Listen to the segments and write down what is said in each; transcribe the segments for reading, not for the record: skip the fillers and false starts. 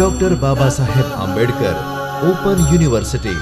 Doctor Baba Saheb Ambedkar open university.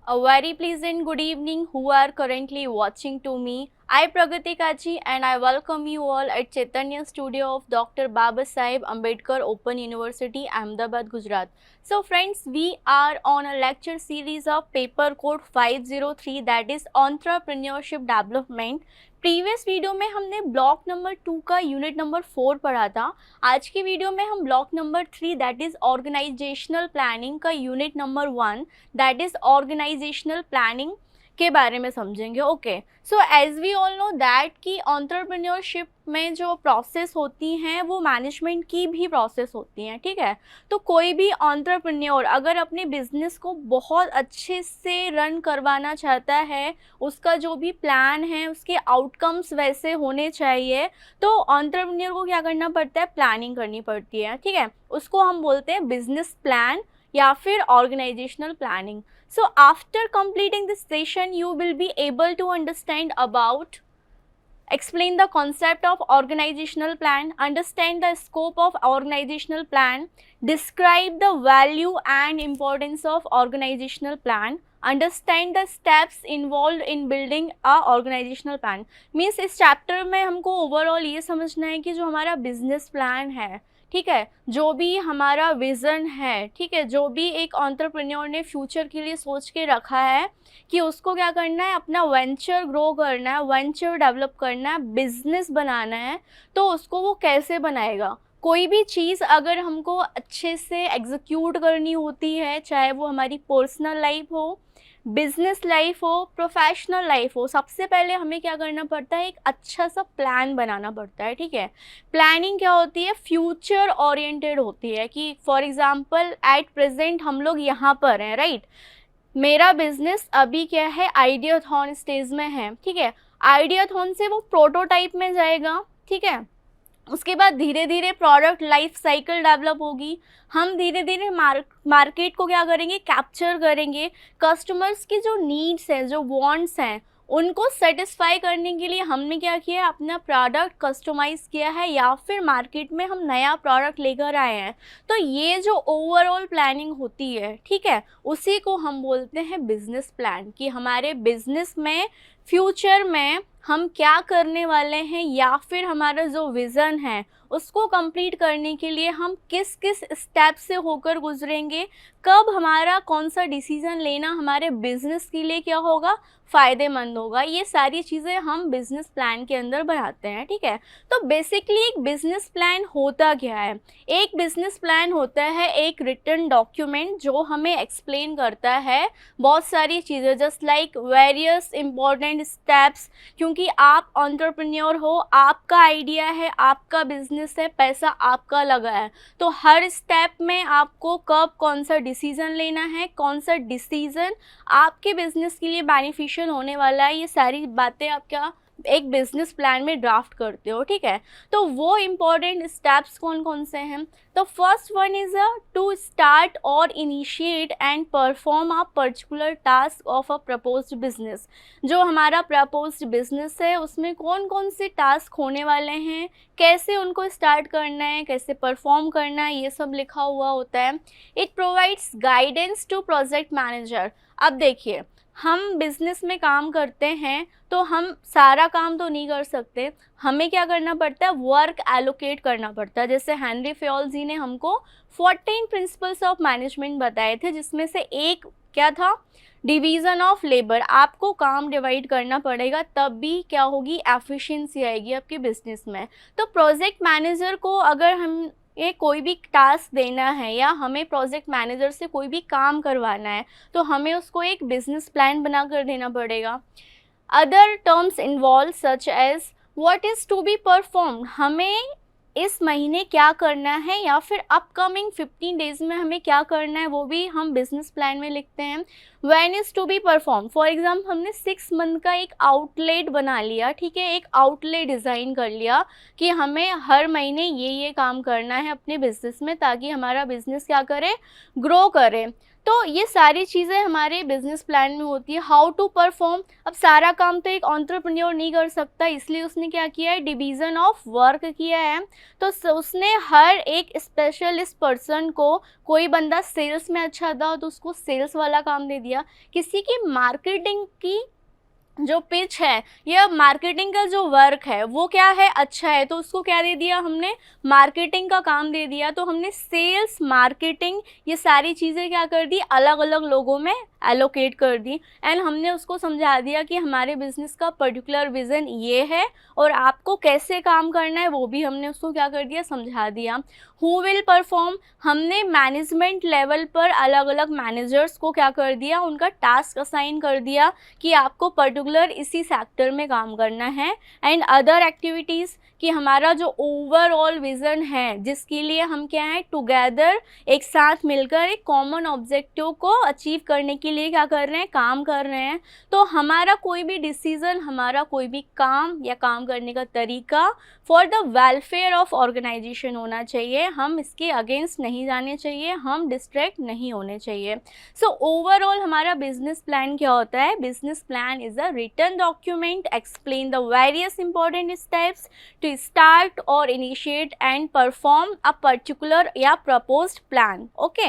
A very pleasant good evening who are currently watching to me. I Pragati Kachi and I welcome you all at Chaitanya Studio of Dr. Baba Saheb Ambedkar Open University, Ahmedabad, Gujarat. So friends, we are on a lecture series of paper code 503 that is Entrepreneurship Development. Previous video में हमने block number 2 का unit number 4 पढ़ा था। आज की video में हम block number 3 that is organisational planning का unit number 1 that is organisational planning के बारे में समझेंगे। Okay, so as we all know that कि एंटरप्रेन्योरशिप में जो प्रोसेस होती हैं वो मैनेजमेंट की भी प्रोसेस होती हैं, ठीक है। तो कोई भी एंटरप्रेन्योर अगर अपने बिजनेस को बहुत अच्छे से रन करवाना चाहता है, उसका जो भी प्लान है उसके आउटकम्स वैसे होने चाहिए, तो एंटरप्रेन्योर को क्या करना पड़ता है, प्लानिंग करनी पड़ती है, ठीक है। उसको हम बोलते हैं बिजनेस प्लान या फिर organisational planning. So after completing this session, you will be able to understand about, explain the concept of organizational plan, understand the scope of organizational plan, describe the value and importance of organizational plan, understand the steps involved in building a organizational plan। Means इस chapter में हमको overall ये समझना है कि जो हमारा business plan है, ठीक है, जो भी हमारा विज़न है, ठीक है, जो भी एक एंटरप्रेन्योर ने फ्यूचर के लिए सोच के रखा है कि उसको क्या करना है, अपना वेंचर ग्रो करना है, वेंचर डेवलप करना है, बिजनेस बनाना है, तो उसको वो कैसे बनाएगा। कोई भी चीज़ अगर हमको अच्छे से एग्जीक्यूट करनी होती है, चाहे वो हमारी पर्सनल लाइफ हो, बिजनेस लाइफ हो, प्रोफेशनल लाइफ हो, सबसे पहले हमें क्या करना पड़ता है, एक अच्छा सा प्लान बनाना पड़ता है, ठीक है। प्लानिंग क्या होती है, फ्यूचर ओरिएंटेड होती है कि फॉर एग्जांपल एट प्रेजेंट हम लोग यहाँ पर हैं, राइट। मेरा बिजनेस अभी क्या है, आइडियाथॉन स्टेज में है, ठीक है। आइडियाथॉन से वो प्रोटोटाइप में जाएगा, ठीक है। उसके बाद धीरे धीरे प्रोडक्ट लाइफ साइकिल डेवलप होगी, हम धीरे धीरे मार्केट को क्या करेंगे, कैप्चर करेंगे। कस्टमर्स की जो नीड्स हैं, जो वांट्स हैं, उनको सेटिस्फाई करने के लिए हमने क्या किया है, अपना प्रोडक्ट कस्टमाइज़ किया है या फिर मार्केट में हम नया प्रोडक्ट लेकर आए हैं। तो ये जो ओवरऑल प्लानिंग होती है, ठीक है, उसी को हम बोलते हैं बिजनेस प्लान, कि हमारे बिजनेस में फ्यूचर में हम क्या करने वाले हैं या फिर हमारा जो विज़न है उसको कंप्लीट करने के लिए हम किस किस स्टेप से होकर गुजरेंगे, कब हमारा कौन सा डिसीज़न लेना हमारे बिजनेस के लिए क्या होगा, फ़ायदेमंद होगा, ये सारी चीज़ें हम बिज़नेस प्लान के अंदर बनाते हैं, ठीक है। तो बेसिकली एक बिज़नेस प्लान होता क्या है, एक बिज़नेस प्लान होता है एक रिटन डॉक्यूमेंट जो हमें एक्सप्लेन करता है बहुत सारी चीज़ें, just like various important steps, क्योंकि आप एंटरप्रेन्योर हो, आपका आइडिया है, आपका बिजनेस है, पैसा आपका लगा है, तो हर स्टेप में आपको कब कौन सा डिसीज़न लेना है, कौन सा डिसीज़न आपके बिजनेस के लिए बेनिफिशियल होने वाला है, ये सारी बातें आप क्या एक बिजनेस प्लान में ड्राफ्ट करते हो, ठीक है। तो वो इम्पॉर्टेंट स्टेप्स कौन कौन से हैं, तो first one is to start और initiate and perform a particular task of a proposed business. जो हमारा प्रपोज्ड बिजनेस है उसमें कौन कौन से टास्क होने वाले हैं, कैसे उनको स्टार्ट करना है, कैसे परफॉर्म करना है, ये सब लिखा हुआ होता है। It provides guidance to project manager. अब देखिए, हम बिज़नेस में काम करते हैं तो हम सारा काम तो नहीं कर सकते, हमें क्या करना पड़ता है, वर्क एलोकेट करना पड़ता है। जैसे हेनरी फेयोल जी ने हमको 14 प्रिंसिपल्स ऑफ मैनेजमेंट बताए थे, जिसमें से एक क्या था, डिवीज़न ऑफ लेबर। आपको काम डिवाइड करना पड़ेगा, तब भी क्या होगी, एफिशिएंसी आएगी आपके बिजनेस में। तो प्रोजेक्ट मैनेजर को अगर हम ये कोई भी टास्क देना है या हमें प्रोजेक्ट मैनेजर से कोई भी काम करवाना है, तो हमें उसको एक बिजनेस प्लान बना कर देना पड़ेगा। Other terms involve such as what is to be performed, हमें इस महीने क्या करना है या फिर अपकमिंग 15 डेज में हमें क्या करना है वो भी हम बिजनेस प्लान में लिखते हैं। When is to be perform, for example हमने 6 मंथ का एक आउटलेट बना लिया, ठीक है, एक आउटलेट डिज़ाइन कर लिया कि हमें हर महीने ये काम करना है अपने बिजनेस में ताकि हमारा बिजनेस क्या करे, ग्रो करे। तो ये सारी चीज़ें हमारे बिजनेस प्लान में होती है। हाउ टू परफॉर्म, अब सारा काम तो एक एंटरप्रेन्योर नहीं कर सकता, इसलिए उसने क्या किया है, डिवीज़न ऑफ वर्क किया है। तो उसने हर एक स्पेशलिस्ट पर्सन को, कोई बंदा सेल्स में अच्छा था तो उसको सेल्स वाला काम दे दिया, किसी की मार्केटिंग की जो पिच है या मार्केटिंग का जो वर्क है वो क्या है, अच्छा है, तो उसको क्या दे दिया हमने, मार्केटिंग का काम दे दिया। तो हमने सेल्स, मार्केटिंग, ये सारी चीज़ें क्या कर दी, अलग अलग लोगों में एलोकेट कर दी एंड हमने उसको समझा दिया कि हमारे बिजनेस का पर्टिकुलर विज़न ये है और आपको कैसे काम करना है वो भी हमने उसको क्या कर दिया, समझा दिया। हु विल परफॉर्म, हमने मैनेजमेंट लेवल पर अलग अलग मैनेजर्स को क्या कर दिया, उनका टास्क असाइन कर दिया कि आपको पर्टिकुलर इसी सेक्टर में काम करना है। एंड अदर एक्टिविटीज़, कि हमारा जो ओवरऑल विज़न है जिसके लिए हम क्या है, टुगेदर एक साथ मिलकर एक कॉमन ऑब्जेक्टिव को अचीव करने के लिए क्या कर रहे हैं, काम कर रहे हैं। तो हमारा कोई भी डिसीज़न, हमारा कोई भी काम या काम करने का तरीका for the welfare of organisation होना चाहिए, हम इसके अगेंस्ट नहीं जाने चाहिए, हम डिस्ट्रैक्ट नहीं होने चाहिए। सो ओवरऑल हमारा बिजनेस प्लान क्या होता है, business plan is a written document explain the various important steps to start और initiate and perform a particular या proposed plan. Okay,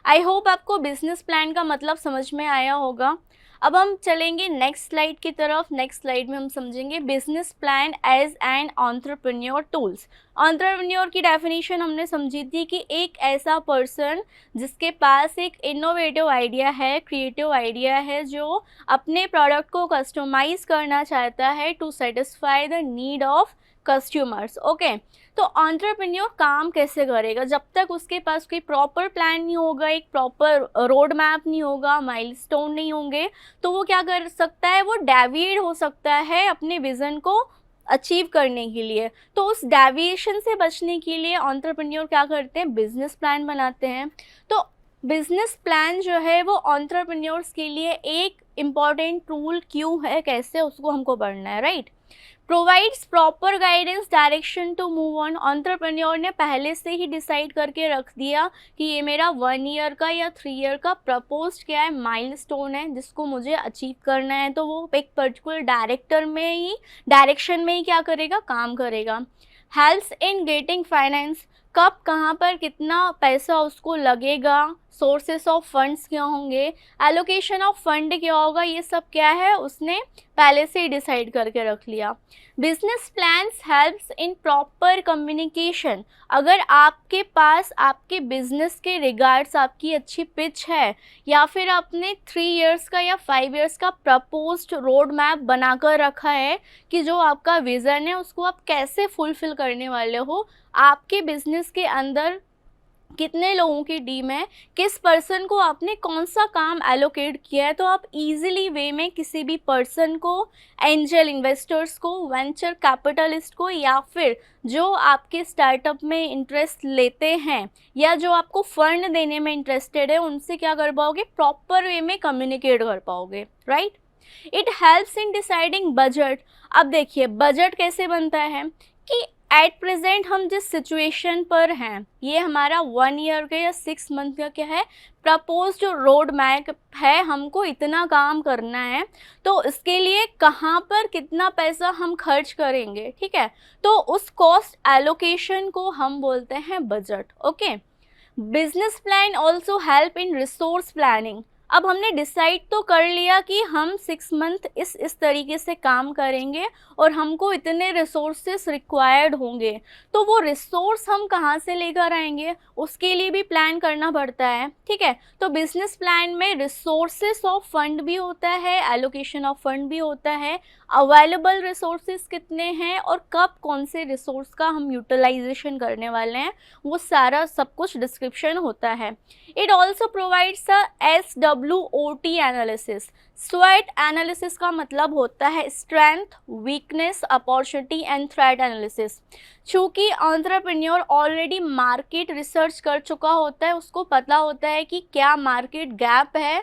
I hope आपको बिजनेस प्लान का मतलब समझ में आया होगा। अब हम चलेंगे नेक्स्ट स्लाइड की तरफ। नेक्स्ट स्लाइड में हम समझेंगे business plan as an entrepreneur tools. Entrepreneur की डेफिनेशन हमने समझी थी कि एक ऐसा पर्सन जिसके पास एक इनोवेटिव आइडिया है, क्रिएटिव आइडिया है, जो अपने प्रोडक्ट को कस्टमाइज करना चाहता है to satisfy the need of customers. Okay, तो एंटरप्रेन्योर काम कैसे करेगा, जब तक उसके पास कोई प्रॉपर प्लान नहीं होगा, एक प्रॉपर रोड मैप नहीं होगा, माइलस्टोन नहीं होंगे, तो वो क्या कर सकता है, वो डेविएट हो सकता है अपने विज़न को अचीव करने के लिए। तो उस डेविएशन से बचने के लिए एंटरप्रेन्योर क्या करते हैं, बिजनेस प्लान बनाते हैं। तो बिजनेस प्लान जो है वो एंटरप्रेन्योर्स के लिए एक इम्पॉर्टेंट टूल क्यों है, कैसे उसको हमको पढ़ना है, right. Provides proper guidance direction to move on. Entrepreneur ने पहले से ही डिसाइड करके रख दिया कि ये मेरा 1 ईयर का या 3 ईयर का प्रपोज क्या है, माइलस्टोन है जिसको मुझे अचीव करना है। तो वो एक पर्टिकुलर डायरेक्शन में ही क्या करेगा, काम करेगा। हेल्प्स इन गेटिंग फाइनेंस, कब कहाँ पर कितना पैसा उसको लगेगा, सोर्सेस ऑफ फंड्स क्या होंगे, एलोकेशन ऑफ फंड क्या होगा, ये सब क्या है उसने पहले से ही डिसाइड करके रख लिया। Business plans helps in proper communication. अगर आपके पास आपके बिजनेस के रिगार्ड्स आपकी अच्छी पिच है या फिर आपने 3 इयर्स का या 5 इयर्स का प्रपोज्ड रोड मैप बनाकर रखा है कि जो आपका विज़न है उसको आप कैसे फुलफिल करने वाले हो, आपके बिजनेस के अंदर कितने लोगों की टीम है, किस पर्सन को आपने कौन सा काम एलोकेट किया है, तो आप इजीली वे में किसी भी पर्सन को, एंजल इन्वेस्टर्स को, वेंचर कैपिटलिस्ट को, या फिर जो आपके स्टार्टअप में इंटरेस्ट लेते हैं या जो आपको फंड देने में इंटरेस्टेड है, उनसे क्या कर पाओगे, प्रॉपर वे में कम्युनिकेट कर पाओगे, right. It helps in deciding budget. अब देखिए बजट कैसे बनता है कि एट प्रेजेंट हम जिस सिचुएशन पर हैं, ये हमारा 1 ईयर का या 6 मंथ का क्या है, प्रपोज जो रोड मैप है, हमको इतना काम करना है, तो इसके लिए कहाँ पर कितना पैसा हम खर्च करेंगे, ठीक है। तो उस कॉस्ट एलोकेशन को हम बोलते हैं budget. Okay, business plan also help in resource planning. अब हमने डिसाइड तो कर लिया कि हम 6 मंथ इस तरीके से काम करेंगे और हमको इतने रिसोर्सेस रिक्वायर्ड होंगे, तो वो रिसोर्स हम कहाँ से लेकर आएंगे, उसके लिए भी प्लान करना पड़ता है, ठीक है। तो बिजनेस प्लान में रिसोर्सेस ऑफ फंड भी होता है, एलोकेशन ऑफ फंड भी होता है, अवेलेबल रिसोर्सेज कितने हैं और कब कौन से रिसोर्स का हम यूटिलाइजेशन करने वाले हैं, वो सारा सब कुछ डिस्क्रिप्शन होता है। It also provides a SW SWOT analysis. SWOT analysis का मतलब होता है strength, weakness, opportunity and threat analysis. चूँकि एंटरप्रेन्योर ऑलरेडी मार्केट रिसर्च कर चुका होता है, उसको पता होता है कि क्या मार्केट गैप है,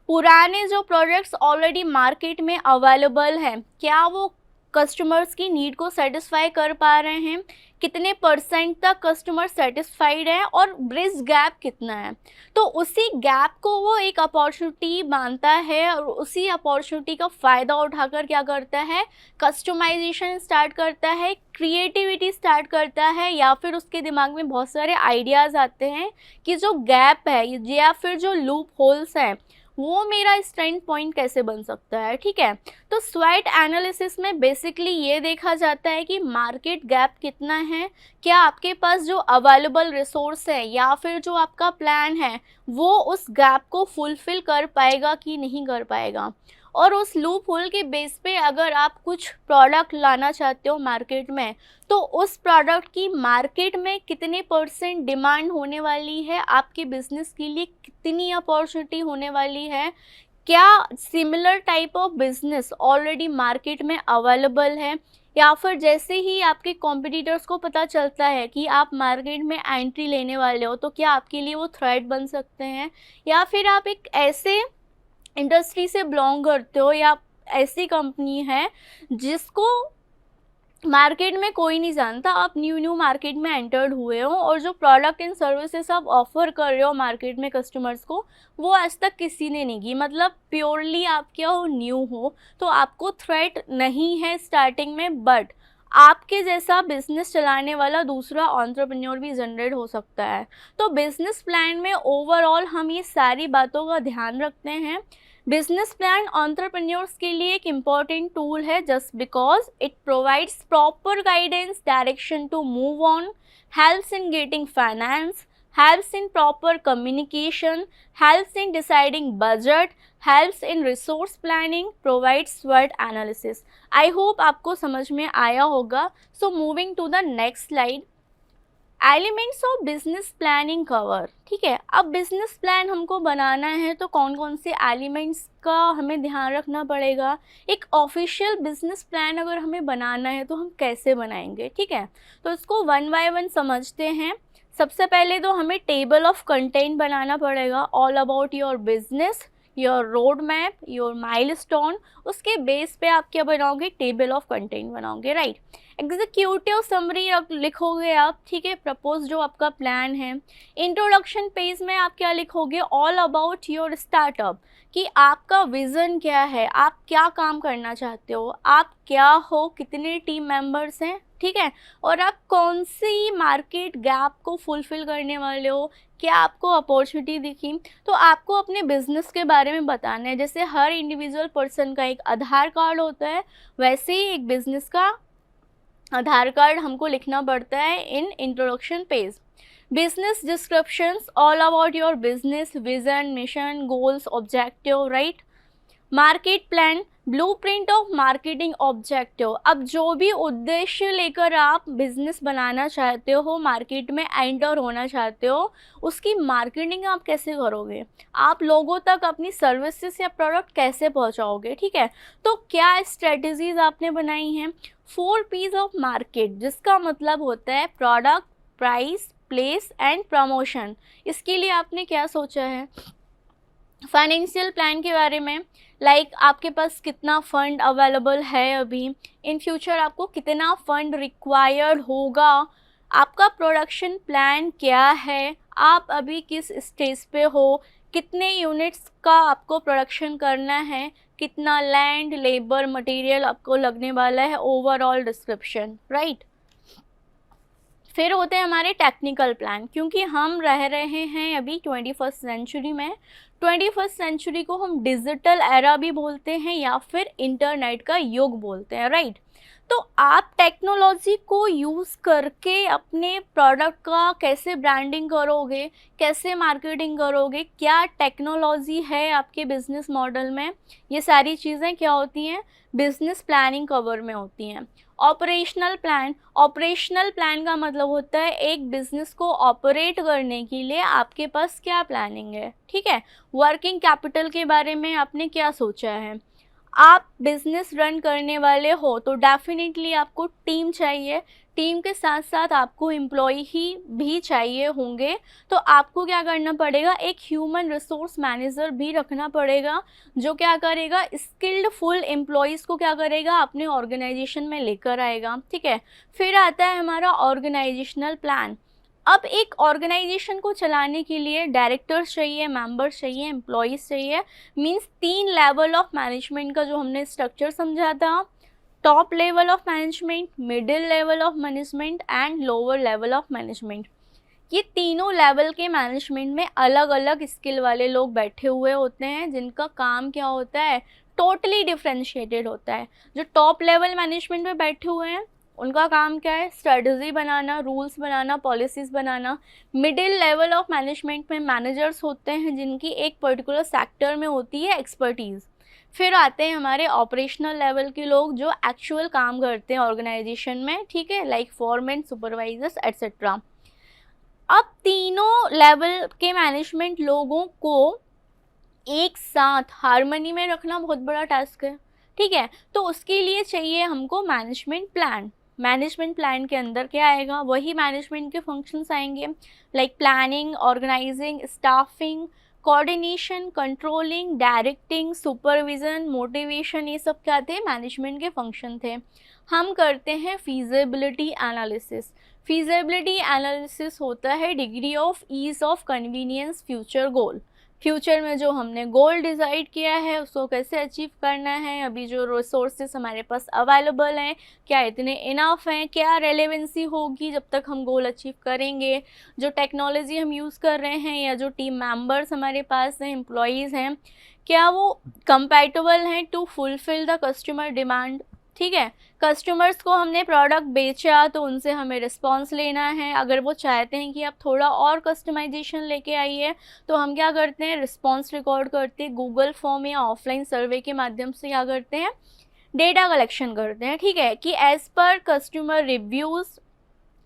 पुराने जो प्रोडक्ट्स ऑलरेडी मार्केट में अवेलेबल हैं क्या वो कस्टमर्स की नीड को सेटिस्फाई कर पा रहे हैं, कितने परसेंट तक कस्टमर सेटिस्फाइड है और ब्रिज गैप कितना है। तो उसी गैप को वो एक अपॉर्चुनिटी मानता है और उसी अपॉर्चुनिटी का फ़ायदा उठाकर क्या करता है, कस्टमाइजेशन स्टार्ट करता है, क्रिएटिविटी स्टार्ट करता है, या फिर उसके दिमाग में बहुत सारे आइडियाज़ आते हैं कि जो गैप है या फिर जो लूप होल्स हैं वो मेरा स्ट्रेंथ पॉइंट कैसे बन सकता है। ठीक है, तो स्वॉट एनालिसिस में बेसिकली ये देखा जाता है कि मार्केट गैप कितना है, क्या आपके पास जो अवेलेबल रिसोर्स है या फिर जो आपका प्लान है वो उस गैप को फुलफ़िल कर पाएगा कि नहीं कर पाएगा। और उस लूप होल के बेस पे अगर आप कुछ प्रोडक्ट लाना चाहते हो मार्केट में, तो उस प्रोडक्ट की मार्केट में कितने परसेंट डिमांड होने वाली है, आपके बिजनेस के लिए कितनी अपॉर्चुनिटी होने वाली है, क्या similar type of business already market में अवेलेबल है, या फिर जैसे ही आपके कॉम्पिटिटर्स को पता चलता है कि आप मार्केट में एंट्री लेने वाले हो तो क्या आपके लिए वो थ्रेट बन सकते हैं, या फिर आप एक ऐसे इंडस्ट्री से बिलोंग करते हो या ऐसी कंपनी है जिसको मार्केट में कोई नहीं जानता, आप न्यू मार्केट में एंटर्ड हुए हो और जो प्रोडक्ट एंड सर्विसेज आप ऑफर कर रहे हो मार्केट में कस्टमर्स को वो आज तक किसी ने नहीं की, मतलब प्योरली आप क्या हो, न्यू हो, तो आपको थ्रेट नहीं है स्टार्टिंग में। बट आपके जैसा बिजनेस चलाने वाला दूसरा एंटरप्रेन्योर भी जनरेट हो सकता है। तो बिजनेस प्लान में ओवरऑल हम ये सारी बातों का ध्यान रखते हैं। बिजनेस प्लान एंटरप्रेन्योर्स के लिए एक इम्पॉर्टेंट टूल है just because it provides proper guidance, direction to move on, helps in getting finance, helps in proper communication, helps in deciding budget, helps in resource planning, provides SWOT analysis. I hope आपको समझ में आया होगा. So moving to the next slide. Elements of business planning cover. ठीक है, अब business plan हमको बनाना है तो कौन कौन से एलिमेंट्स का हमें ध्यान रखना पड़ेगा। एक ऑफिशियल बिजनेस प्लान अगर हमें बनाना है तो हम कैसे बनाएंगे। ठीक है, तो इसको वन बाय वन समझते हैं। सबसे पहले तो हमें टेबल ऑफ कंटेंट बनाना पड़ेगा, all about your business, your road map, your milestone. उसके बेस पे आप क्या बनाओगे, टेबल ऑफ कंटेंट बनाओगे, राइट। एग्जीक्यूटिव समरी लिखोगे आप, ठीक है, प्रपोज जो आपका प्लान है। इंट्रोडक्शन पेज में आप क्या लिखोगे, ऑल अबाउट योर स्टार्टअप, कि आपका विज़न क्या है, आप क्या काम करना चाहते हो, आप क्या हो, कितने टीम मेंबर्स हैं, ठीक है, और आप कौन सी मार्केट गैप को फुलफ़िल करने वाले हो, क्या आपको अपॉर्चुनिटी दिखी। तो आपको अपने बिजनेस के बारे में बताना है। जैसे हर इंडिविजुअल पर्सन का एक आधार कार्ड होता है, वैसे ही एक बिजनेस का आधार कार्ड हमको लिखना पड़ता है in introduction page. Business descriptions, all about your business, vision, mission, goals, objective, right. Market plan, blueprint of marketing objective. अब जो भी उद्देश्य लेकर आप बिजनेस बनाना चाहते हो, मार्केट में एंटर होना चाहते हो, उसकी मार्केटिंग आप कैसे करोगे, आप लोगों तक अपनी सर्विसेज या प्रोडक्ट कैसे पहुंचाओगे। ठीक है, तो क्या स्ट्रेटजीज आपने बनाई हैं। 4 P's ऑफ मार्केट, जिसका मतलब होता है product, price, place and promotion. इसके लिए आपने क्या सोचा है। फाइनेंशियल प्लान के बारे में, लाइक आपके पास कितना फ़ंड अवेलेबल है अभी, इन फ्यूचर आपको कितना फ़ंड रिक्वायर्ड होगा, आपका प्रोडक्शन प्लान क्या है, आप अभी किस स्टेज पे हो, कितने यूनिट्स का आपको प्रोडक्शन करना है, कितना लैंड, लेबर, मटेरियल आपको लगने वाला है, ओवरऑल डिस्क्रिप्शन, राइट। फिर होते हैं हमारे टेक्निकल प्लान, क्योंकि हम रह रहे हैं अभी 21st सेंचुरी में। 21st सेंचुरी को हम डिजिटल एरा भी बोलते हैं या फिर इंटरनेट का युग बोलते हैं, राइट। तो आप टेक्नोलॉजी को यूज़ करके अपने प्रोडक्ट का कैसे ब्रांडिंग करोगे, कैसे मार्केटिंग करोगे, क्या टेक्नोलॉजी है आपके बिजनेस मॉडल में, ये सारी चीज़ें क्या होती हैं, बिजनेस प्लानिंग कवर में होती हैं। ऑपरेशनल प्लान का मतलब होता है एक बिजनेस को ऑपरेट करने के लिए आपके पास क्या प्लानिंग है, ठीक है। वर्किंग कैपिटल के बारे में आपने क्या सोचा है। आप बिजनेस रन करने वाले हो तो डेफिनेटली आपको टीम चाहिए, टीम के साथ साथ आपको एम्प्लॉय ही भी चाहिए होंगे। तो आपको क्या करना पड़ेगा, एक ह्यूमन रिसोर्स मैनेजर भी रखना पड़ेगा जो क्या करेगा, स्किल्ड फुल एम्प्लॉयज़ को क्या करेगा, अपने ऑर्गेनाइजेशन में लेकर आएगा, ठीक है। फिर आता है हमारा ऑर्गेनाइजेशनल प्लान। अब एक ऑर्गेनाइजेशन को चलाने के लिए डायरेक्टर्स चाहिए, मेंबर्स चाहिए, एम्प्लॉयज़ चाहिए। मींस 3 लेवल ऑफ मैनेजमेंट का जो हमने स्ट्रक्चर समझा था, top level of management, middle level of management and lower level of management. ये तीनों लेवल के मैनेजमेंट में अलग अलग स्किल वाले लोग बैठे हुए होते हैं जिनका काम क्या होता है, टोटली डिफ्रेंशिएटेड होता है। जो टॉप लेवल मैनेजमेंट में बैठे हुए हैं उनका काम क्या है, strategy banana, rules banana, policies banana. Middle level of management में मैनेजर्स होते हैं जिनकी एक पर्टिकुलर सेक्टर में होती है एक्सपर्टीज़। फिर आते हैं हमारे ऑपरेशनल लेवल के लोग जो एक्चुअल काम करते हैं ऑर्गेनाइजेशन में, ठीक है, लाइक फॉरमैन, सुपरवाइजर्स एट्सेट्रा। अब तीनों लेवल के मैनेजमेंट लोगों को एक साथ हार्मनी में रखना बहुत बड़ा टास्क है, ठीक है। तो उसके लिए चाहिए हमको मैनेजमेंट प्लान। मैनेजमेंट प्लान के अंदर क्या आएगा, वही मैनेजमेंट के फंक्शंस आएंगे, like planning, organising, staffing, coordination, controlling, directing, supervision, motivation. ये सब क्या थे, मैनेजमेंट के फंक्शन थे। हम करते हैं फीजिबिलिटी एनालिसिस। फीजिबिलिटी एनालिसिस होता है degree of ease of convenience future goal. Future में जो हमने गोल डिसाइड किया है उसको कैसे अचीव करना है, अभी जो रिसोर्सेज हमारे पास अवेलेबल हैं क्या इतने इनफ हैं, क्या रेलेवेंसी होगी जब तक हम गोल अचीव करेंगे, जो टेक्नोलॉजी हम यूज़ कर रहे हैं या जो टीम मेंबर्स हमारे पास हैं, एम्प्लॉयज़ हैं, क्या वो कंपैटिबल हैं to fulfil the customer demand, ठीक है। कस्टमर्स को हमने प्रोडक्ट बेचा तो उनसे हमें रिस्पांस लेना है। अगर वो चाहते हैं कि आप थोड़ा और कस्टमाइजेशन लेके आइए तो हम क्या करते हैं, रिस्पांस रिकॉर्ड करते हैं, गूगल फॉर्म या ऑफलाइन सर्वे के माध्यम से क्या करते हैं, डेटा कलेक्शन करते हैं, ठीक है, कि as per customer reviews,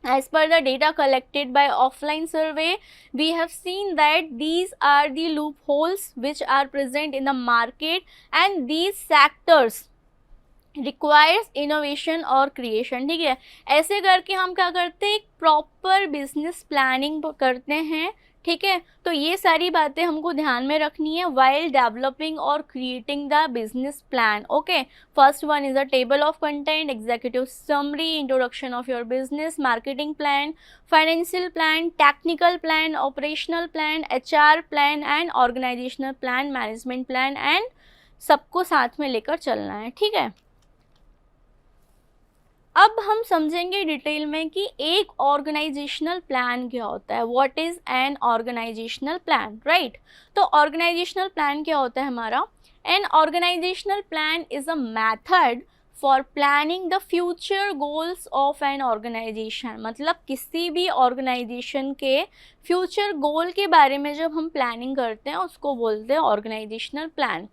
as per the data collected by offline survey, we have seen that these are the loopholes which are present in the market and these sectors requires innovation और creation, ठीक है। ऐसे करके हम क्या करते हैं, एक प्रॉपर बिजनेस प्लानिंग करते हैं, ठीक है। तो ये सारी बातें हमको ध्यान में रखनी है वाइल डेवलपिंग और creating the business plan, okay. First one is a table of content, executive summary, introduction of your business, marketing plan, financial plan, technical plan, operational plan, HR plan and organisational plan, management plan and सबको साथ में लेकर चलना है, ठीक है। अब हम समझेंगे डिटेल में कि एक ऑर्गेनाइजेशनल प्लान क्या होता है, what is an organisational plan, right. तो ऑर्गेनाइजेशनल प्लान क्या होता है हमारा, an organisational plan is a method for planning the future goals of an organisation. मतलब किसी भी ऑर्गेनाइजेशन के फ्यूचर गोल के बारे में जब हम प्लानिंग करते हैं उसको बोलते हैं organisational plan.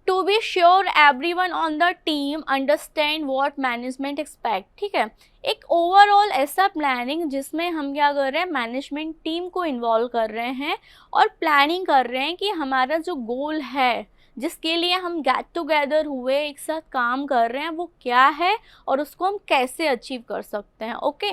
To be sure everyone on the team understand what management expect, ठीक है। एक ओवरऑल ऐसा प्लानिंग जिसमें हम क्या कर रहे हैं, मैनेजमेंट टीम को इन्वॉल्व कर रहे हैं और प्लानिंग कर रहे हैं कि हमारा जो गोल है जिसके लिए हम गेट टुगेदर हुए एक साथ काम कर रहे हैं वो क्या है और उसको हम कैसे अचीव कर सकते हैं, okay.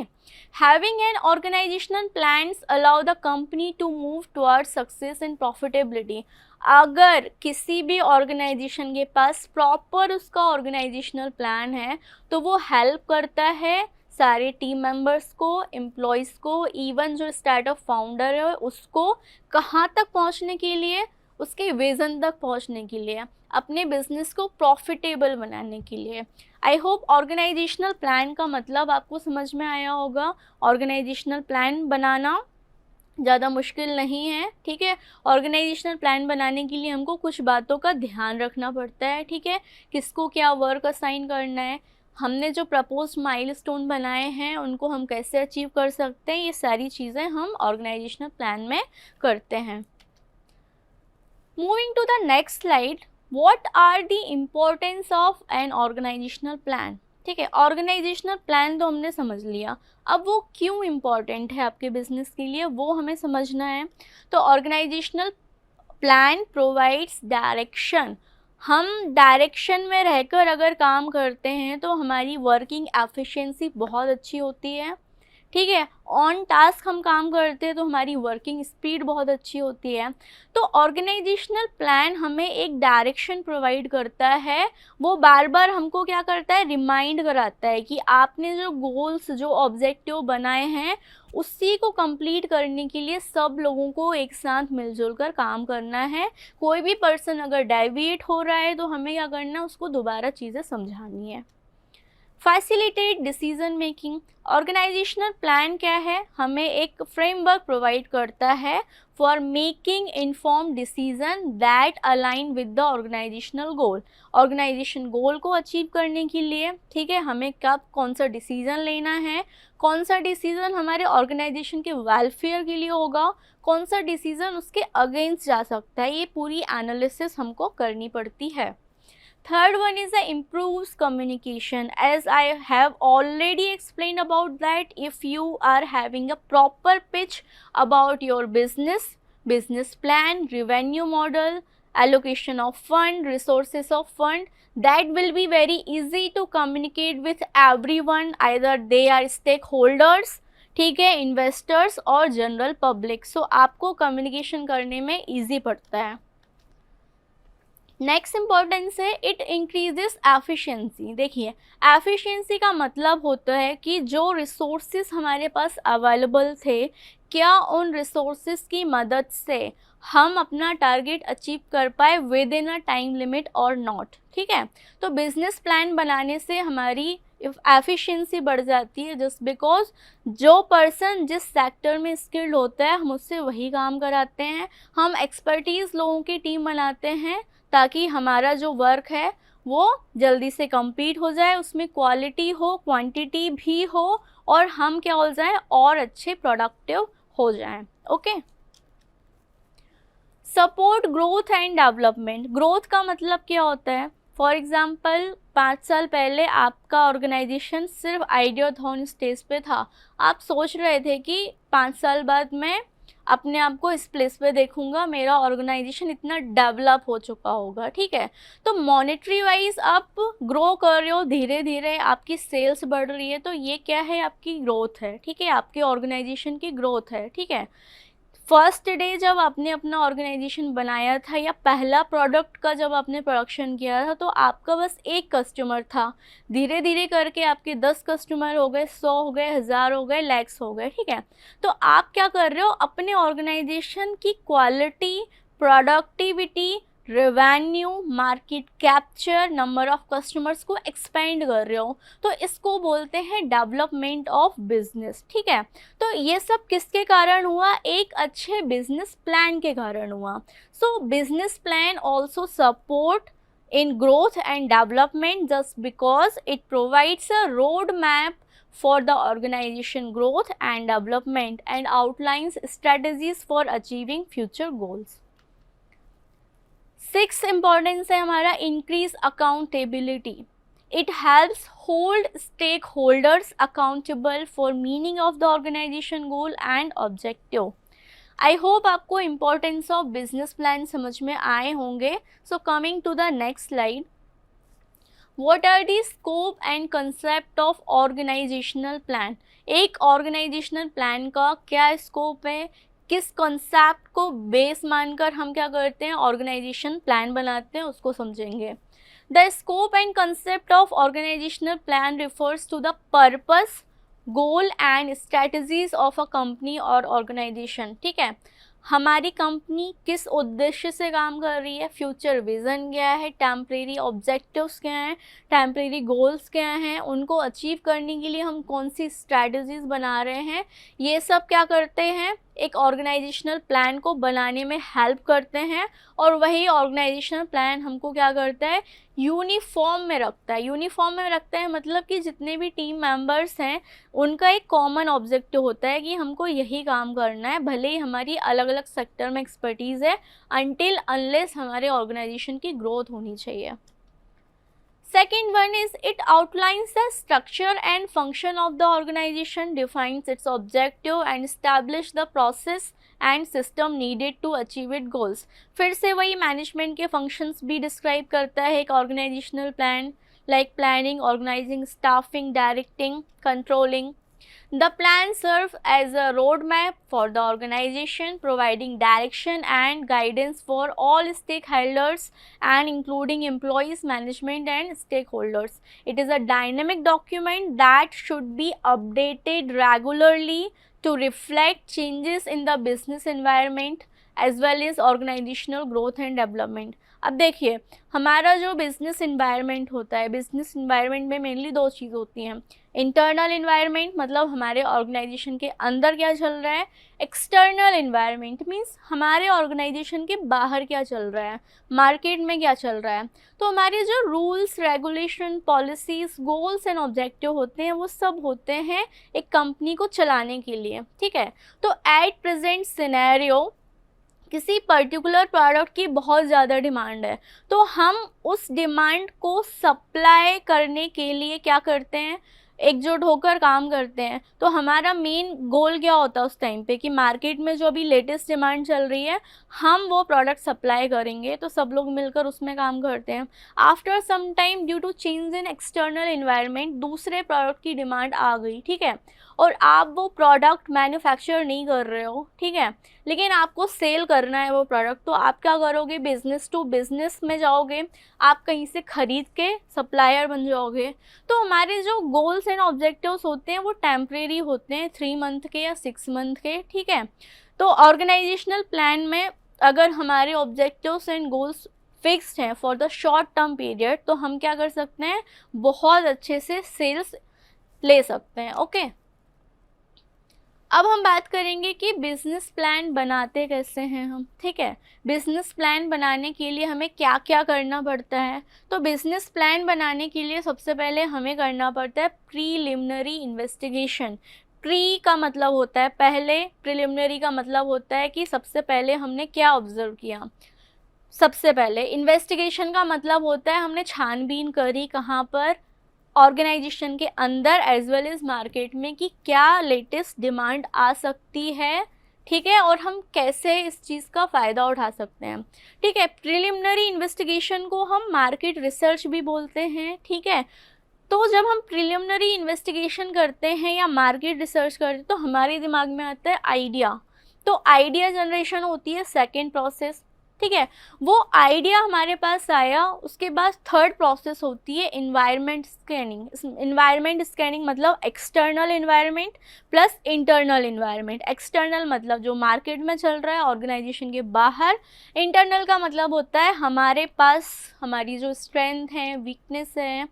Having an organisational plans allow the company to move toward success and profitability. अगर किसी भी ऑर्गेनाइजेशन के पास प्रॉपर उसका ऑर्गेनाइजेशनल प्लान है तो वो हेल्प करता है सारे टीम मेंबर्स को, एम्प्लॉयज़ को, इवन जो स्टार्टअप फाउंडर है उसको कहाँ तक पहुँचने के लिए, उसके विज़न तक पहुँचने के लिए, अपने बिजनेस को प्रॉफिटेबल बनाने के लिए। आई होप ऑर्गेनाइजेशनल प्लान का मतलब आपको समझ में आया होगा। ऑर्गेनाइजेशनल प्लान बनाना ज़्यादा मुश्किल नहीं है, ठीक है। ऑर्गेनाइजेशनल प्लान बनाने के लिए हमको कुछ बातों का ध्यान रखना पड़ता है, ठीक है। किसको क्या वर्क असाइन करना है, हमने जो प्रपोज्ड माइलस्टोन बनाए हैं उनको हम कैसे अचीव कर सकते हैं, ये सारी चीज़ें हम ऑर्गेनाइजेशनल प्लान में करते हैं। Moving to the next slide, what are the importance of an organizational plan? ठीक है, ऑर्गेनाइजेशनल प्लान तो हमने समझ लिया, अब वो क्यों इम्पॉर्टेंट है आपके बिजनेस के लिए वो हमें समझना है। तो ऑर्गेनाइजेशनल प्लान प्रोवाइड्स डायरेक्शन। हम डायरेक्शन में रहकर अगर काम करते हैं तो हमारी वर्किंग एफिशिएंसी बहुत अच्छी होती है, ठीक है। ऑन टास्क हम काम करते हैं तो हमारी वर्किंग स्पीड बहुत अच्छी होती है। तो ऑर्गेनाइजेशनल प्लान हमें एक डायरेक्शन प्रोवाइड करता है, वो बार बार हमको क्या करता है, रिमाइंड कराता है कि आपने जो गोल्स जो ऑब्जेक्टिव बनाए हैं उसी को कंप्लीट करने के लिए सब लोगों को एक साथ मिलजुल कर काम करना है। कोई भी पर्सन अगर डेविएट हो रहा है तो हमें क्या करना है, उसको दोबारा चीज़ें समझानी है। Facilitate decision making. Organisational plan क्या है, हमें एक फ्रेमवर्क प्रोवाइड करता है for making inform decision that align with the organisational goal. Organisation goal को अचीव करने के लिए, ठीक है, हमें कब कौन सा डिसीजन लेना है, कौन सा डिसीजन हमारे ऑर्गेनाइजेशन के वेलफेयर के लिए होगा, कौन सा डिसीजन उसके अगेंस्ट जा सकता है, ये पूरी एनालिसिस हमको करनी पड़ती है। Third one is the improves communication. As I have already explained about that, if you are having a proper pitch about your business, business plan, revenue model, allocation of fund, resources of fund, that will be very easy to communicate with everyone, either they are stakeholders, ठीक है, investors और general public. सो आपको communication करने में easy पड़ता है। Next importance है, it increases efficiency. देखिए, एफिशिएंसी का मतलब होता है कि जो रिसोर्सेज हमारे पास अवेलेबल थे, क्या उन रिसोर्सेज की मदद से हम अपना टारगेट अचीव कर पाए with in a time limit और नॉट, ठीक है। तो बिजनेस प्लान बनाने से हमारी एफिशिएंसी बढ़ जाती है, जस्ट बिकॉज जो पर्सन जिस सेक्टर में स्किल्ड होता है हम उससे वही काम कराते हैं। हम एक्सपर्टीज़ लोगों की टीम बनाते हैं ताकि हमारा जो वर्क है वो जल्दी से कंप्लीट हो जाए, उसमें क्वालिटी हो, क्वांटिटी भी हो, और हम क्या हो जाए, और अच्छे प्रोडक्टिव हो जाएं। Okay. Support growth and development. Growth का मतलब क्या होता है, फॉर एग्जाम्पल 5 साल पहले आपका ऑर्गेनाइजेशन सिर्फ आइडियाथॉन स्टेज पे था। आप सोच रहे थे कि 5 साल बाद मैं अपने आप को इस प्लेस पे देखूंगा, मेरा ऑर्गेनाइजेशन इतना डेवलप हो चुका होगा, ठीक है। तो मॉनेटरी वाइज आप ग्रो कर रहे हो, धीरे धीरे आपकी सेल्स बढ़ रही है, तो ये क्या है, आपकी ग्रोथ है, ठीक है, आपके ऑर्गेनाइजेशन की ग्रोथ है, ठीक है। फर्स्ट डे जब आपने अपना ऑर्गेनाइजेशन बनाया था या पहला प्रोडक्ट का जब आपने प्रोडक्शन किया था तो आपका बस एक कस्टमर था, धीरे धीरे करके आपके 10 कस्टमर हो गए, 100 हो गए, 1000 हो गए, लैक्स हो गए, ठीक है। तो आप क्या कर रहे हो, अपने ऑर्गेनाइजेशन की quality, productivity, revenue, market capture, number of customers को एक्सपेंड कर रहे हो। तो इसको बोलते हैं डेवलपमेंट ऑफ बिजनेस, ठीक है। तो ये सब किसके कारण हुआ, एक अच्छे बिजनेस प्लान के कारण हुआ। सो business plan also support in growth and development just because it provides a roadmap for the organization growth and development and outlines strategies for achieving future goals. 6 importance है हमारा, increase accountability. It helps hold stakeholders accountable for meaning of the organization goal and objective. I hope आपको importance of business plan समझ में आए होंगे। So coming to the next slide, what are the scope and concept of organisational plan. एक organisational plan का क्या scope है, किस कंसेप्ट को बेस मानकर हम क्या करते हैं, ऑर्गेनाइजेशन प्लान बनाते हैं, उसको समझेंगे। The scope and concept of organisational plan refers to the purpose, goal and strategies of a company और ऑर्गेनाइजेशन, ठीक है। हमारी कंपनी किस उद्देश्य से काम कर रही है, फ्यूचर विजन क्या है, टेम्परेरी ऑब्जेक्टिव्स क्या हैं, टेम्परेरी गोल्स क्या हैं, उनको अचीव करने के लिए हम कौन सी स्ट्रैटेजीज बना रहे हैं, ये सब क्या करते हैं, एक ऑर्गेनाइजेशनल प्लान को बनाने में हेल्प करते हैं। और वही ऑर्गेनाइजेशनल प्लान हमको क्या करता है, यूनिफॉर्म में रखता है। यूनिफॉर्म में रखता है मतलब कि जितने भी टीम मेंबर्स हैं उनका एक कॉमन ऑब्जेक्टिव होता है कि हमको यही काम करना है, भले ही हमारी अलग अलग सेक्टर में एक्सपर्टीज़ है, अनटिल अनलेस हमारे ऑर्गेनाइजेशन की ग्रोथ होनी चाहिए। Second one is it outlines the structure and function of the organization, defines its objective and establish the process and system needed to achieve its goals. फिर से वही management के functions भी describe करता है एक organizational plan, like planning, organizing, staffing, directing, controlling. The plan serves as a roadmap for the organization, providing direction and guidance for all stakeholders and including employees, management and stakeholders. It is a dynamic document that should be updated regularly to reflect changes in the business environment as well as organizational growth and development. अब देखिए हमारा जो business environment होता है, business environment में mainly दो चीज़ होती हैं. इंटरनल इन्वायरमेंट मतलब हमारे ऑर्गेनाइजेशन के अंदर क्या चल रहा है, एक्सटर्नल इन्वायरमेंट मीन्स हमारे ऑर्गेनाइजेशन के बाहर क्या चल रहा है, मार्केट में क्या चल रहा है. तो हमारे जो rules, regulation, policies, goals and objective होते हैं वो सब होते हैं एक कंपनी को चलाने के लिए. ठीक है, तो एट प्रेजेंट सिनेरियो किसी पर्टिकुलर प्रोडक्ट की बहुत ज़्यादा डिमांड है, तो हम उस डिमांड को सप्लाई करने के लिए क्या करते हैं, एकजुट होकर काम करते हैं. तो हमारा मेन गोल क्या होता है उस टाइम पे कि मार्केट में जो अभी लेटेस्ट डिमांड चल रही है हम वो प्रोडक्ट सप्लाई करेंगे, तो सब लोग मिलकर उसमें काम करते हैं. After some time due to change in external environment दूसरे प्रोडक्ट की डिमांड आ गई. ठीक है, और आप वो प्रोडक्ट मैन्युफैक्चर नहीं कर रहे हो, ठीक है, लेकिन आपको सेल करना है वो प्रोडक्ट, तो आप क्या करोगे, बिजनेस टू बिजनेस में जाओगे, आप कहीं से ख़रीद के सप्लायर बन जाओगे. तो हमारे जो गोल्स एंड ऑब्जेक्टिव्स होते हैं वो टेम्परेरी होते हैं, 3 मंथ के या 6 मंथ के. ठीक है, तो ऑर्गेनाइजेशनल प्लान में अगर हमारे ऑब्जेक्टिव्स एंड गोल्स फिक्स्ड हैं for the short term period तो हम क्या कर सकते हैं, बहुत अच्छे से सेल्स ले सकते हैं. ओके, अब हम बात करेंगे कि बिज़नेस प्लान बनाते कैसे हैं हम. ठीक है, बिज़नेस प्लान बनाने के लिए हमें क्या क्या करना पड़ता है. तो बिज़नेस प्लान बनाने के लिए सबसे पहले हमें करना पड़ता है प्रीलिमिनरी इन्वेस्टिगेशन. प्री का मतलब होता है पहले, प्रिलिमिनरी का मतलब होता है कि सबसे पहले हमने क्या ऑब्ज़र्व किया. सबसे पहले इन्वेस्टिगेशन का मतलब होता है हमने छानबीन करी कहाँ पर, ऑर्गेनाइजेशन के अंदर एज वेल एज मार्केट में, कि क्या लेटेस्ट डिमांड आ सकती है. ठीक है, और हम कैसे इस चीज़ का फ़ायदा उठा सकते हैं. ठीक है, प्रिलिमिनरी इन्वेस्टिगेशन को हम मार्केट रिसर्च भी बोलते हैं. ठीक है, तो जब हम प्रिलिमिनरी इन्वेस्टिगेशन करते हैं या मार्केट रिसर्च करते हैं तो हमारे दिमाग में आता है आइडिया. तो आइडिया जनरेशन होती है सेकेंड प्रोसेस. ठीक है, वो आइडिया हमारे पास आया, उसके बाद थर्ड प्रोसेस होती है इन्वायरमेंट स्कैनिंग. इन्वायरमेंट स्कैनिंग मतलब external environment plus internal environment. External मतलब जो मार्केट में चल रहा है ऑर्गेनाइजेशन के बाहर, इंटरनल का मतलब होता है हमारे पास हमारी जो स्ट्रेंथ है, वीकनेस है,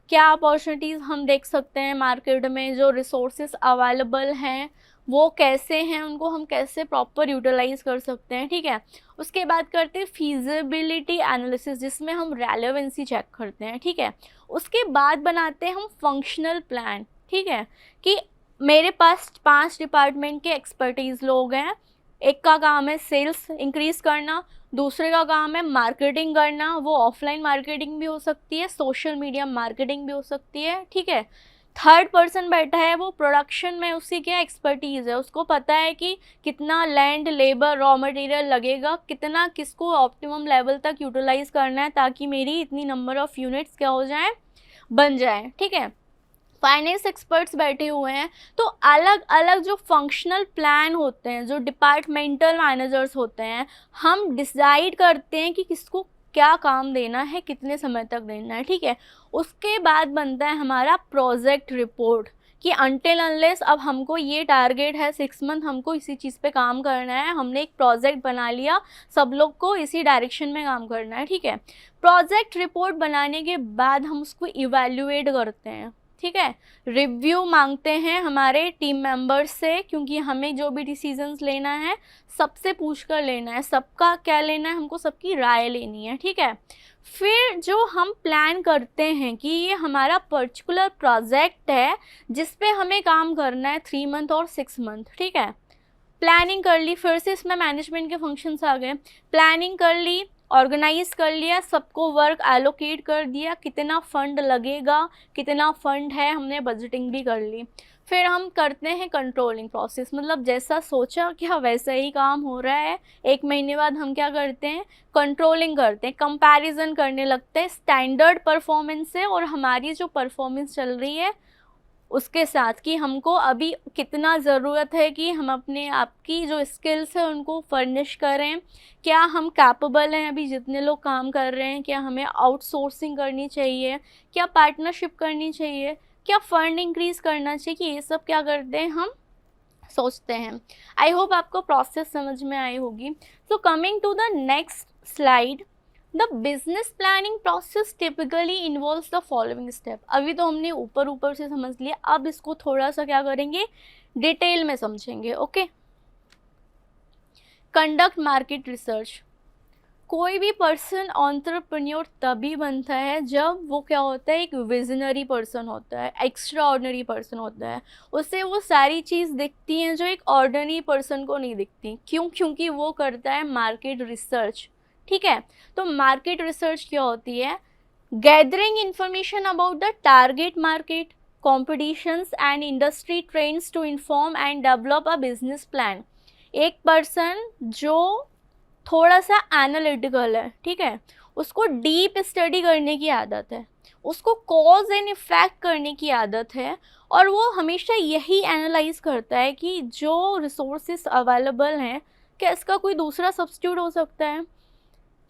क्या अपॉर्चुनिटीज़ हम देख सकते हैं मार्केट में, जो रिसोर्सेज अवेलेबल हैं वो कैसे हैं, उनको हम कैसे प्रॉपर यूटिलाइज कर सकते हैं. ठीक है, उसके बाद करते हैं फीजिबिलिटी एनालिसिस जिसमें हम रेलेवेंसी चेक करते हैं. ठीक है, उसके बाद बनाते हैं हम फंक्शनल प्लान. ठीक है, कि मेरे पास 5 डिपार्टमेंट के एक्सपर्टीज़ लोग हैं, एक का काम है सेल्स इंक्रीज़ करना, दूसरे का काम है मार्केटिंग करना, वो ऑफलाइन मार्केटिंग भी हो सकती है, सोशल मीडिया मार्केटिंग भी हो सकती है. ठीक है, थर्ड पर्सन बैठा है वो प्रोडक्शन में, उसकी क्या एक्सपर्टीज़ है, उसको पता है कि कितना लैंड, लेबर, रॉ मटेरियल लगेगा, कितना किसको ऑप्टिमम लेवल तक यूटिलाइज़ करना है ताकि मेरी इतनी नंबर ऑफ़ यूनिट्स क्या हो जाएं, बन जाएं. ठीक है, फाइनेंस एक्सपर्ट्स बैठे हुए हैं. तो अलग अलग जो फंक्शनल प्लान होते हैं, जो डिपार्टमेंटल मैनेजर्स होते हैं, हम डिसाइड करते हैं कि किसको क्या काम देना है, कितने समय तक देना है. ठीक है, उसके बाद बनता है हमारा प्रोजेक्ट रिपोर्ट कि अनटिल अनलेस अब हमको ये टारगेट है 6 मंथ हमको इसी चीज़ पे काम करना है, हमने एक प्रोजेक्ट बना लिया, सब लोग को इसी डायरेक्शन में काम करना है. ठीक है, प्रोजेक्ट रिपोर्ट बनाने के बाद हम उसको इवैल्यूएट करते हैं. ठीक है, रिव्यू मांगते हैं हमारे टीम मेंबर्स से, क्योंकि हमें जो भी डिसीजंस लेना है सबसे पूछ कर लेना है, सबका क्या लेना है, हमको सबकी राय लेनी है. ठीक है, फिर जो हम प्लान करते हैं कि ये हमारा पर्टिकुलर प्रोजेक्ट है जिस पे हमें काम करना है 3 मंथ और 6 मंथ. ठीक है, प्लानिंग कर ली, फिर से इसमें मैनेजमेंट के फंक्शंस आ गए. प्लानिंग कर ली, ऑर्गेनाइज कर लिया, सबको वर्क एलोकेट कर दिया, कितना फ़ंड लगेगा, कितना फ़ंड है, हमने बजटिंग भी कर ली। फिर हम करते हैं कंट्रोलिंग प्रोसेस, मतलब जैसा सोचा क्या वैसा ही काम हो रहा है। 1 महीने बाद हम क्या करते हैं, कंट्रोलिंग करते हैं, कंपैरिजन करने लगते हैं स्टैंडर्ड परफॉर्मेंस से और हमारी जो परफॉर्मेंस चल रही है उसके साथ, कि हमको अभी कितना ज़रूरत है कि हम अपने आप की जो स्किल्स है उनको फर्निश करें, क्या हम कैपेबल हैं अभी जितने लोग काम कर रहे हैं, क्या हमें आउटसोर्सिंग करनी चाहिए, क्या पार्टनरशिप करनी चाहिए, क्या फ़ंड इंक्रीज़ करना चाहिए, कि ये सब क्या करते हैं हम सोचते हैं। आई होप आपको प्रोसेस समझ में आई होगी। So coming to the next slide, the business planning process typically involves the following step. अभी तो हमने ऊपर ऊपर से समझ लिया, अब इसको थोड़ा सा क्या करेंगे, डिटेल में समझेंगे। Okay, conduct market research. कोई भी पर्सन एंटरप्रेन्योर तभी बनता है जब वो क्या होता है, एक विजनरी पर्सन होता है, एक्स्ट्रा ऑर्डिनरी पर्सन होता है। उससे वो सारी चीज़ दिखती हैं जो एक ऑर्डिनरी पर्सन को नहीं दिखती। क्यों? क्योंकि वो करता है मार्केट रिसर्च। ठीक है, तो मार्केट रिसर्च क्या होती है, gathering information about the target market, competitions and industry trends to inform and develop a business plan. एक पर्सन जो थोड़ा सा एनालिटिकल है, ठीक है, उसको डीप स्टडी करने की आदत है, उसको कॉज एंड इफेक्ट करने की आदत है, और वो हमेशा यही एनालाइज करता है कि जो रिसोर्सेस अवेलेबल हैं, क्या इसका कोई दूसरा सब्स्टिट्यूट हो सकता है,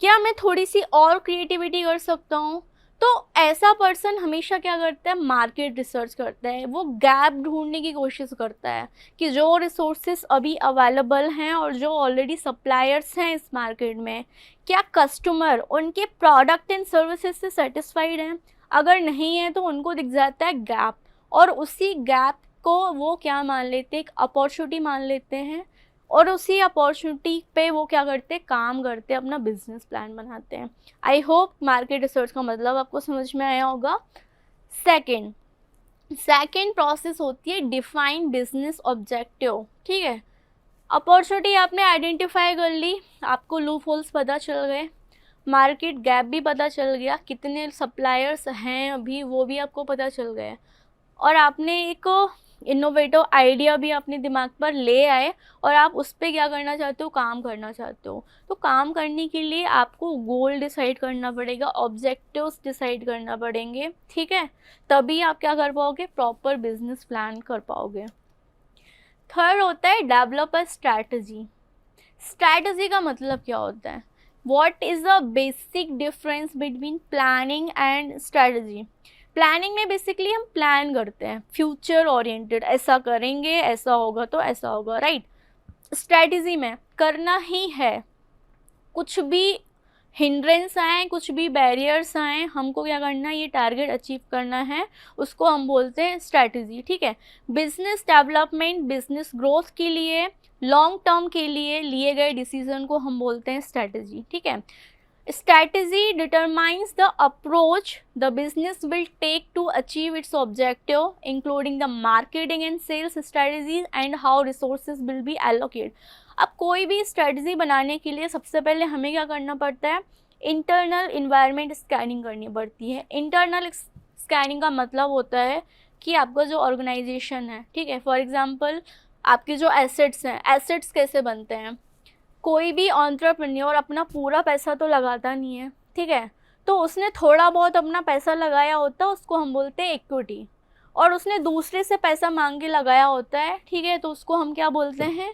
क्या मैं थोड़ी सी और क्रिएटिविटी कर सकता हूँ। तो ऐसा पर्सन हमेशा क्या करता है, मार्केट रिसर्च करता है, वो गैप ढूंढने की कोशिश करता है कि जो रिसोर्सेस अभी अवेलेबल हैं और जो ऑलरेडी सप्लायर्स हैं इस मार्केट में, क्या कस्टमर उनके प्रोडक्ट एंड सर्विसेज से सेटिस्फाइड हैं। अगर नहीं है तो उनको दिख जाता है गैप, और उसी गैप को वो क्या मान लेते हैं, एक अपॉर्चुनिटी मान लेते हैं, और उसी अपॉर्चुनिटी पे वो क्या करते हैं, काम करते हैं, अपना बिजनेस प्लान बनाते हैं। आई होप मार्केट रिसर्च का मतलब आपको समझ में आया होगा। सेकेंड प्रोसेस होती है डिफाइन बिजनेस ऑब्जेक्टिव। ठीक है, अपॉर्चुनिटी आपने आइडेंटिफाई कर ली, आपको लूप होल्स पता चल गए, मार्केट गैप भी पता चल गया, कितने सप्लायर्स हैं अभी वो भी आपको पता चल गए, और आपने एक इनोवेटिव आइडिया भी अपने दिमाग पर ले आए और आप उस पर क्या करना चाहते हो, काम करना चाहते हो। तो काम करने के लिए आपको गोल डिसाइड करना पड़ेगा, ऑब्जेक्टिव्स डिसाइड करना पड़ेंगे। ठीक है, तभी आप क्या कर पाओगे, प्रॉपर बिजनेस प्लान कर पाओगे। थर्ड होता है डेवलप अ स्ट्रैटेजी। स्ट्रैटेजी का मतलब क्या होता है, what is the basic difference between planning and strategy. Planning में बेसिकली हम प्लान करते हैं, फ्यूचर ओरिएंटेड, ऐसा करेंगे, ऐसा होगा तो ऐसा होगा, राइट। स्ट्रैटेजी में करना ही है, कुछ भी हिंड्रेंस आए, कुछ भी बैरियर्स आए, हमको क्या करना है, ये टारगेट अचीव करना है, उसको हम बोलते हैं स्ट्रैटेजी। ठीक है, बिजनेस डेवलपमेंट, बिजनेस ग्रोथ के लिए, लॉन्ग टर्म के लिए लिए गए डिसीजन को हम बोलते हैं स्ट्रैटेजी। ठीक है, strategy determines the approach the business will take to achieve its objective, including the marketing and sales strategies and how resources will be allocated. अब कोई भी स्ट्रेटजी बनाने के लिए सबसे पहले हमें क्या करना पड़ता है, इंटरनल इन्वायरमेंट स्कैनिंग करनी पड़ती है। इंटरनल स्कैनिंग का मतलब होता है कि आपका जो ऑर्गेनाइजेशन है, ठीक है, फॉर एग्जांपल आपके जो एसेट्स हैं, एसेट्स कैसे बनते हैं, कोई भी एंटरप्रेन्योर अपना पूरा पैसा तो लगाता नहीं है, ठीक है, तो उसने थोड़ा बहुत अपना पैसा लगाया होता है, उसको हम बोलते हैं इक्विटी, और उसने दूसरे से पैसा मांग के लगाया होता है, ठीक है, तो उसको हम क्या बोलते हैं,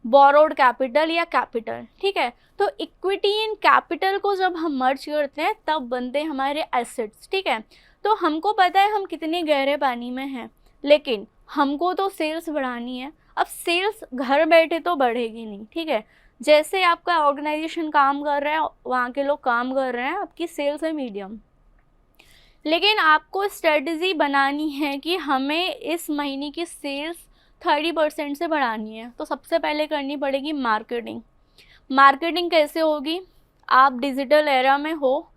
बोरोड कैपिटल या कैपिटल। ठीक है, तो इक्विटी एंड कैपिटल को जब हम मर्ज करते हैं तब बनते हैं हमारे एसेट्स। ठीक है, तो हमको पता है हम कितने गहरे पानी में हैं, लेकिन हमको तो सेल्स बढ़ानी है। अब सेल्स घर बैठे तो बढ़ेगी नहीं, ठीक है, जैसे आपका ऑर्गेनाइजेशन काम कर रहा है, वहाँ के लोग काम कर रहे हैं, आपकी सेल्स है मीडियम, लेकिन आपको स्ट्रेटजी बनानी है कि हमें इस महीने की सेल्स 30% से बढ़ानी है। तो सबसे पहले करनी पड़ेगी मार्केटिंग। मार्केटिंग कैसे होगी, आप डिजिटल एरा में हो,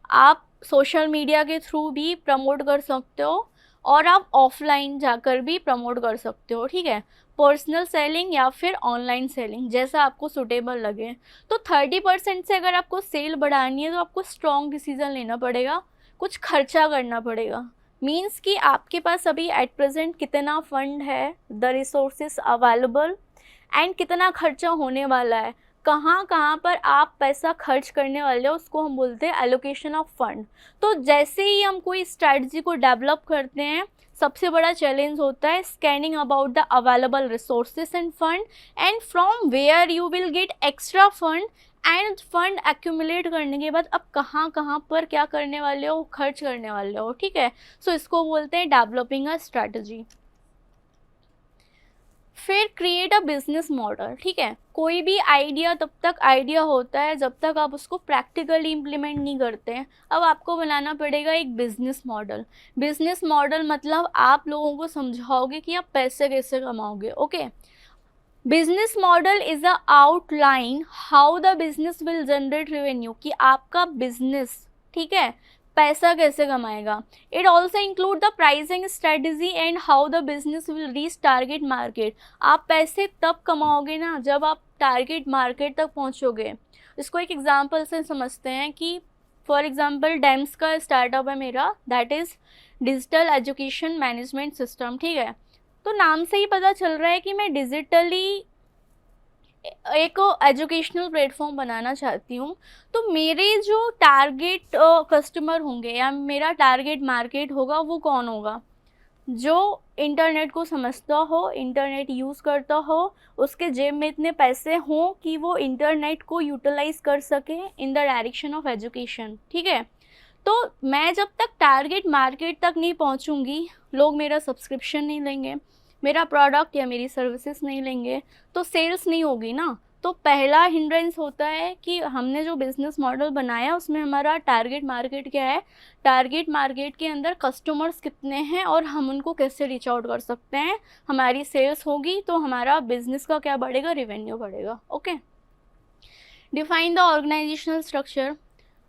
आप सोशल मीडिया के थ्रू भी प्रमोट कर सकते हो और आप ऑफलाइन जाकर भी प्रमोट कर सकते हो। ठीक है, पर्सनल सेलिंग या फिर ऑनलाइन सेलिंग, जैसा आपको सुटेबल लगे। तो 30% से अगर आपको सेल बढ़ानी है तो आपको स्ट्रॉन्ग डिसीजन लेना पड़ेगा, कुछ खर्चा करना पड़ेगा। मीन्स कि आपके पास अभी एट प्रेजेंट कितना फंड है, द रिसोर्सेस अवेलेबल, एंड कितना खर्चा होने वाला है, कहाँ कहाँ पर आप पैसा खर्च करने वाले हो, उसको हम बोलते हैं एलोकेशन ऑफ फंड। तो जैसे ही हम कोई स्ट्रैटेजी को डेवलप करते हैं, सबसे बड़ा चैलेंज होता है scanning about the available resources and fund, and from where you will get extra fund, and fund accumulate करने के बाद अब कहाँ कहाँ पर क्या करने वाले हो, खर्च करने वाले हो। ठीक है, सो इसको बोलते हैं डेवलपिंग अ स्ट्रैटेजी। फिर क्रिएट अ बिजनेस मॉडल। ठीक है, कोई भी आइडिया तब तक आइडिया होता है जब तक आप उसको प्रैक्टिकली इम्प्लीमेंट नहीं करते हैं। अब आपको बनाना पड़ेगा एक बिजनेस मॉडल। बिजनेस मॉडल मतलब आप लोगों को समझाओगे कि आप पैसे कैसे कमाओगे। Okay, business model is a outline how the business will generate revenue, कि आपका बिजनेस, ठीक है, पैसा कैसे कमाएगा। It also include the pricing strategy and how the business will reach target market. आप पैसे तब कमाओगे ना जब आप टारगेट मार्केट तक पहुंचोगे। इसको एक एग्जांपल से समझते हैं कि फॉर एग्जांपल डेम्स का स्टार्टअप है मेरा, that is digital education management system. ठीक है, तो नाम से ही पता चल रहा है कि मैं डिजिटली एक एजुकेशनल प्लेटफॉर्म बनाना चाहती हूँ। तो मेरे जो टारगेट कस्टमर होंगे या मेरा टारगेट मार्केट होगा वो कौन होगा, जो इंटरनेट को समझता हो, इंटरनेट यूज़ करता हो, उसके जेब में इतने पैसे हों कि वो इंटरनेट को यूटिलाइज कर सके in the direction of education. ठीक है, तो मैं जब तक टारगेट मार्केट तक नहीं पहुंचूंगी, लोग मेरा सब्सक्रिप्शन नहीं लेंगे, मेरा प्रोडक्ट या मेरी सर्विसेज नहीं लेंगे, तो सेल्स नहीं होगी ना। तो पहला हिंड्रेंस होता है कि हमने जो बिज़नेस मॉडल बनाया उसमें हमारा टारगेट मार्केट क्या है, टारगेट मार्केट के अंदर कस्टमर्स कितने हैं और हम उनको कैसे रीच आउट कर सकते हैं। हमारी सेल्स होगी तो हमारा बिजनेस का क्या बढ़ेगा, रेवेन्यू बढ़ेगा। Okay, define the organisational structure.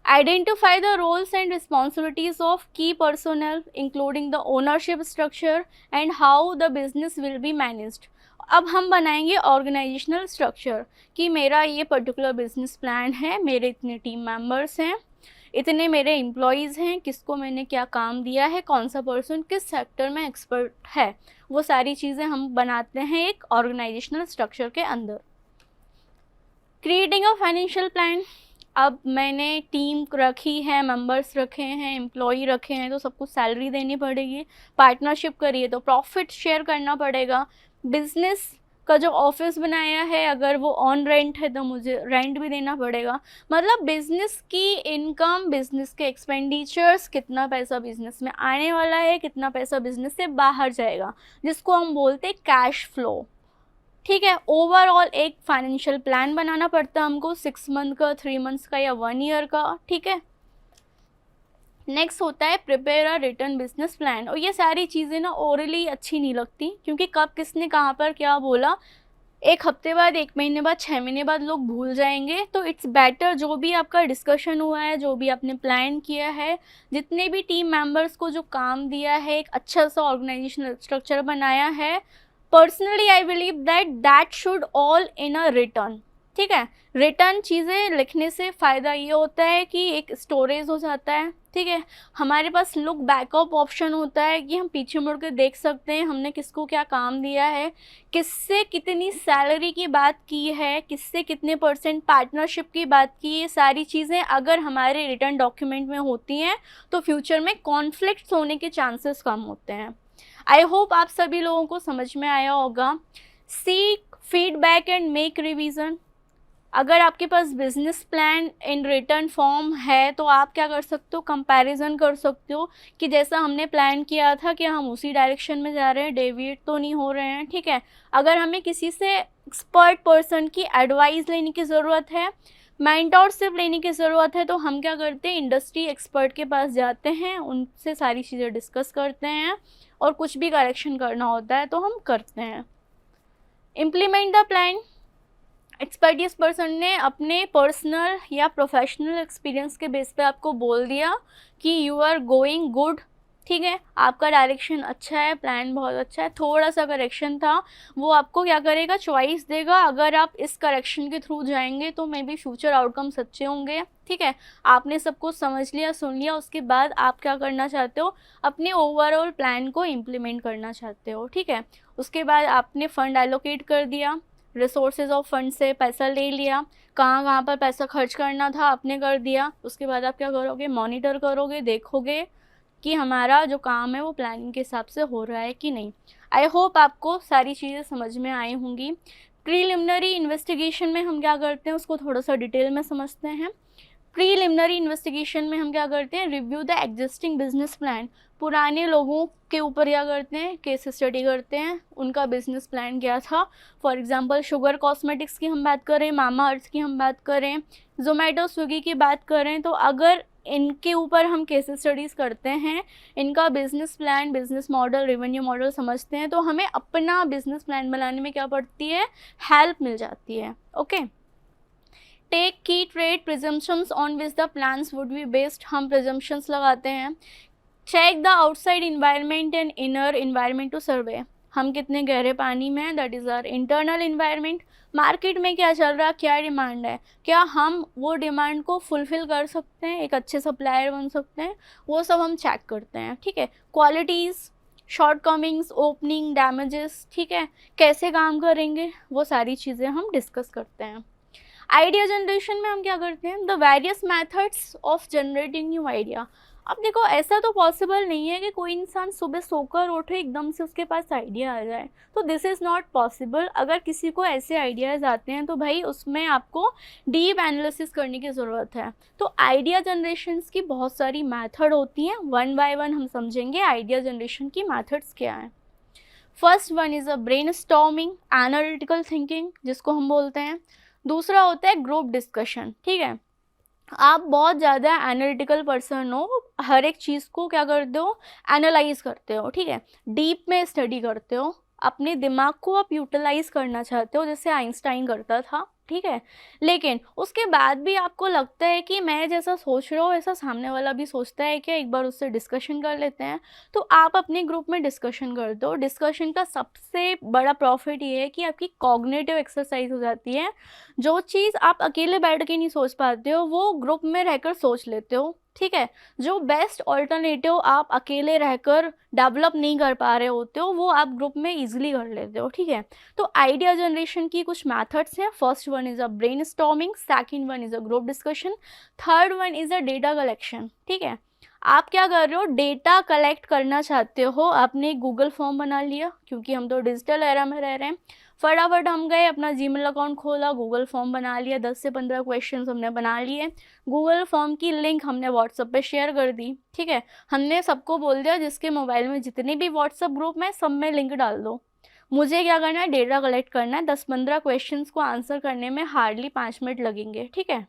Identify the roles and responsibilities of key personnel, including the ownership structure and how the business will be managed. अब हम बनाएंगे ऑर्गेनाइजेशनल स्ट्रक्चर कि मेरा ये पर्टिकुलर बिजनेस प्लान है, मेरे इतने टीम मेंबर्स हैं, इतने मेरे एम्प्लॉयज़ हैं, किसको मैंने क्या काम दिया है, कौन सा पर्सन किस सेक्टर में एक्सपर्ट है, वो सारी चीज़ें हम बनाते हैं एक ऑर्गेनाइजेशनल स्ट्रक्चर के अंदर। Creating a financial plan. अब मैंने टीम रखी है, मेंबर्स रखे हैं, एम्प्लॉई रखे हैं, तो सबको सैलरी देनी पड़ेगी। पार्टनरशिप करिए तो प्रॉफिट शेयर करना पड़ेगा। बिजनेस का जो ऑफिस बनाया है अगर वो ऑन रेंट है तो मुझे रेंट भी देना पड़ेगा। मतलब बिजनेस की इनकम, बिजनेस के एक्सपेंडिचर्स, कितना पैसा बिजनेस में आने वाला है, कितना पैसा बिजनेस से बाहर जाएगा, जिसको हम बोलते हैं कैश फ्लो। ठीक है, ओवरऑल एक फाइनेंशियल प्लान बनाना पड़ता है हमको, 6 मंथ का, 3 मंथ्स का या 1 ईयर का। ठीक है, नेक्स्ट होता है prepare a return business plan. और ये सारी चीज़ें ना ओरली अच्छी नहीं लगती, क्योंकि कब किसने कहाँ पर क्या बोला, एक हफ्ते बाद, 1 महीने बाद, 6 महीने बाद लोग भूल जाएंगे। तो इट्स बेटर जो भी आपका डिस्कशन हुआ है, जो भी आपने प्लान किया है, जितने भी टीम मेंबर्स को जो काम दिया है, एक अच्छा सा ऑर्गेनाइजेशनल स्ट्रक्चर बनाया है, personally I believe that should all in a return. ठीक है, रिटर्न चीज़ें लिखने से फ़ायदा ये होता है कि एक स्टोरेज हो जाता है। ठीक है, हमारे पास लुक बैकअप ऑप्शन होता है कि हम पीछे मुड़ के देख सकते हैं हमने किसको क्या काम दिया है, किससे कितनी सैलरी की बात की है, किससे कितने % पार्टनरशिप की बात की। ये सारी चीज़ें अगर हमारे रिटर्न डॉक्यूमेंट में होती हैं तो फ्यूचर में कॉन्फ्लिक्ट्स होने के चांसेस कम होते हैं। आई होप आप सभी लोगों को समझ में आया होगा। Seek feedback and make revision. अगर आपके पास business plan in written form है तो आप क्या कर सकते हो, कंपैरिजन कर सकते हो कि जैसा हमने प्लान किया था कि हम उसी डायरेक्शन में जा रहे हैं, डेविएट तो नहीं हो रहे हैं। ठीक है, अगर हमें किसी से एक्सपर्ट पर्सन की एडवाइस लेने की ज़रूरत है, मेंटरशिप लेने की ज़रूरत है, तो हम क्या करते हैं, इंडस्ट्री एक्सपर्ट के पास जाते हैं, उनसे सारी चीज़ें डिस्कस करते हैं और कुछ भी करेक्शन करना होता है तो हम करते हैं। Implement the plan. Expertise person ने अपने पर्सनल या प्रोफेशनल एक्सपीरियंस के बेस पे आपको बोल दिया कि यू आर गोइंग गुड ठीक है, आपका डायरेक्शन अच्छा है, प्लान बहुत अच्छा है, थोड़ा सा करेक्शन था, वो आपको क्या करेगा, चॉइस देगा। अगर आप इस करेक्शन के थ्रू जाएंगे तो मे बी फ्यूचर आउटकम्स अच्छे होंगे। ठीक है, आपने सब कुछ समझ लिया, सुन लिया, उसके बाद आप क्या करना चाहते हो, अपने ओवरऑल प्लान को इम्प्लीमेंट करना चाहते हो। ठीक है, उसके बाद आपने फ़ंड एलोकेट कर दिया, रिसोर्सेज ऑफ फंड से पैसा ले लिया, कहाँ कहाँ पर पैसा खर्च करना था आपने कर दिया। उसके बाद आप क्या करोगे, मॉनिटर करोगे, देखोगे कि हमारा जो काम है वो प्लानिंग के हिसाब से हो रहा है कि नहीं। आई होप आपको सारी चीज़ें समझ में आई होंगी। प्रीलिमिनरी इन्वेस्टिगेशन में हम क्या करते हैं उसको थोड़ा सा डिटेल में समझते हैं। प्रीलिमिनरी इन्वेस्टिगेशन में हम क्या करते हैं, review the existing business plan. पुराने लोगों के ऊपर क्या करते हैं, केस स्टडी करते हैं, उनका बिजनेस प्लान क्या था। फॉर एग्जांपल शुगर कॉस्मेटिक्स की हम बात करें, मामा अर्थ की हम बात करें, जोमेटो स्विगी की बात करें, तो अगर इनके ऊपर हम केस स्टडीज़ करते हैं, इनका business plan, business model, revenue model समझते हैं, तो हमें अपना बिजनेस प्लान बनाने में क्या पड़ती है, हेल्प मिल जाती है। Okay, take key trade presumptions on which the plans would be based, हम प्रिजम्पशंस लगाते हैं। Check the outside environment and inner environment to survey, हम कितने गहरे पानी में हैं, that is our internal environment. Market में क्या चल रहा है, क्या डिमांड है, क्या हम वो डिमांड को फुलफ़िल कर सकते हैं, एक अच्छे सप्लायर बन सकते हैं, वो सब हम चेक करते हैं। ठीक है, qualities, shortcomings, opening, damages, ठीक है, कैसे काम करेंगे, वो सारी चीज़ें हम डिस्कस करते हैं। आइडिया जनरेशन में हम क्या करते हैं, the various methods of generating new idea. अब देखो, ऐसा तो पॉसिबल नहीं है कि कोई इंसान सुबह सोकर उठे एकदम से उसके पास आइडिया आ जाए, तो दिस इज़ नॉट पॉसिबल। अगर किसी को ऐसे आइडियाज़ आते हैं तो भाई उसमें आपको डीप एनालिसिस करने की ज़रूरत है। तो आइडिया जनरेशंस की बहुत सारी मैथड होती हैं, वन बाय वन हम समझेंगे आइडिया जनरेशन की मैथड्स क्या हैं। First one is a brain storming, analytical thinking जिसको हम बोलते हैं। दूसरा होता है ग्रुप डिस्कशन। ठीक है, आप बहुत ज़्यादा एनालिटिकल पर्सन हो, हर एक चीज़ को क्या करते हो, एनालाइज करते हो। ठीक है, डीप में स्टडी करते हो, अपने दिमाग को आप यूटिलाइज करना चाहते हो जैसे आइंस्टाइन करता था। ठीक है, लेकिन उसके बाद भी आपको लगता है कि मैं जैसा सोच रहा हूँ ऐसा सामने वाला भी सोचता है क्या, एक बार उससे डिस्कशन कर लेते हैं। तो आप अपने ग्रुप में डिस्कशन करते हो। डिस्कशन का सबसे बड़ा प्रॉफिट ये है कि आपकी कॉग्निटिव एक्सरसाइज हो जाती है। जो चीज़ आप अकेले बैठ के नहीं सोच पाते हो वो ग्रुप में रहकर सोच लेते हो। ठीक है, जो बेस्ट ऑल्टरनेटिव आप अकेले रहकर डेवलप नहीं कर पा रहे होते हो वो आप ग्रुप में इजीली कर लेते हो। ठीक है, तो आइडिया जनरेशन की कुछ मेथड्स हैं। First one is a brainstorming, second one is a group discussion, third one is a data collection. ठीक है, आप क्या कर रहे हो, डेटा कलेक्ट करना चाहते हो, आपने गूगल फॉर्म बना लिया, क्योंकि हम तो डिजिटल एरा में रह रहे हैं। फटाफट हम गए, अपना जीमेल अकाउंट खोला, गूगल फॉर्म बना लिया, 10 से 15 क्वेश्चंस हमने बना लिए, गूगल फॉर्म की लिंक हमने व्हाट्सएप पे शेयर कर दी। ठीक है, हमने सबको बोल दिया जिसके मोबाइल में जितने भी व्हाट्सएप ग्रुप में सब में लिंक डाल दो। मुझे क्या करना है, डेटा कलेक्ट करना है, 10-15 क्वेश्चंस को आंसर करने में हार्डली 5 मिनट लगेंगे। ठीक है,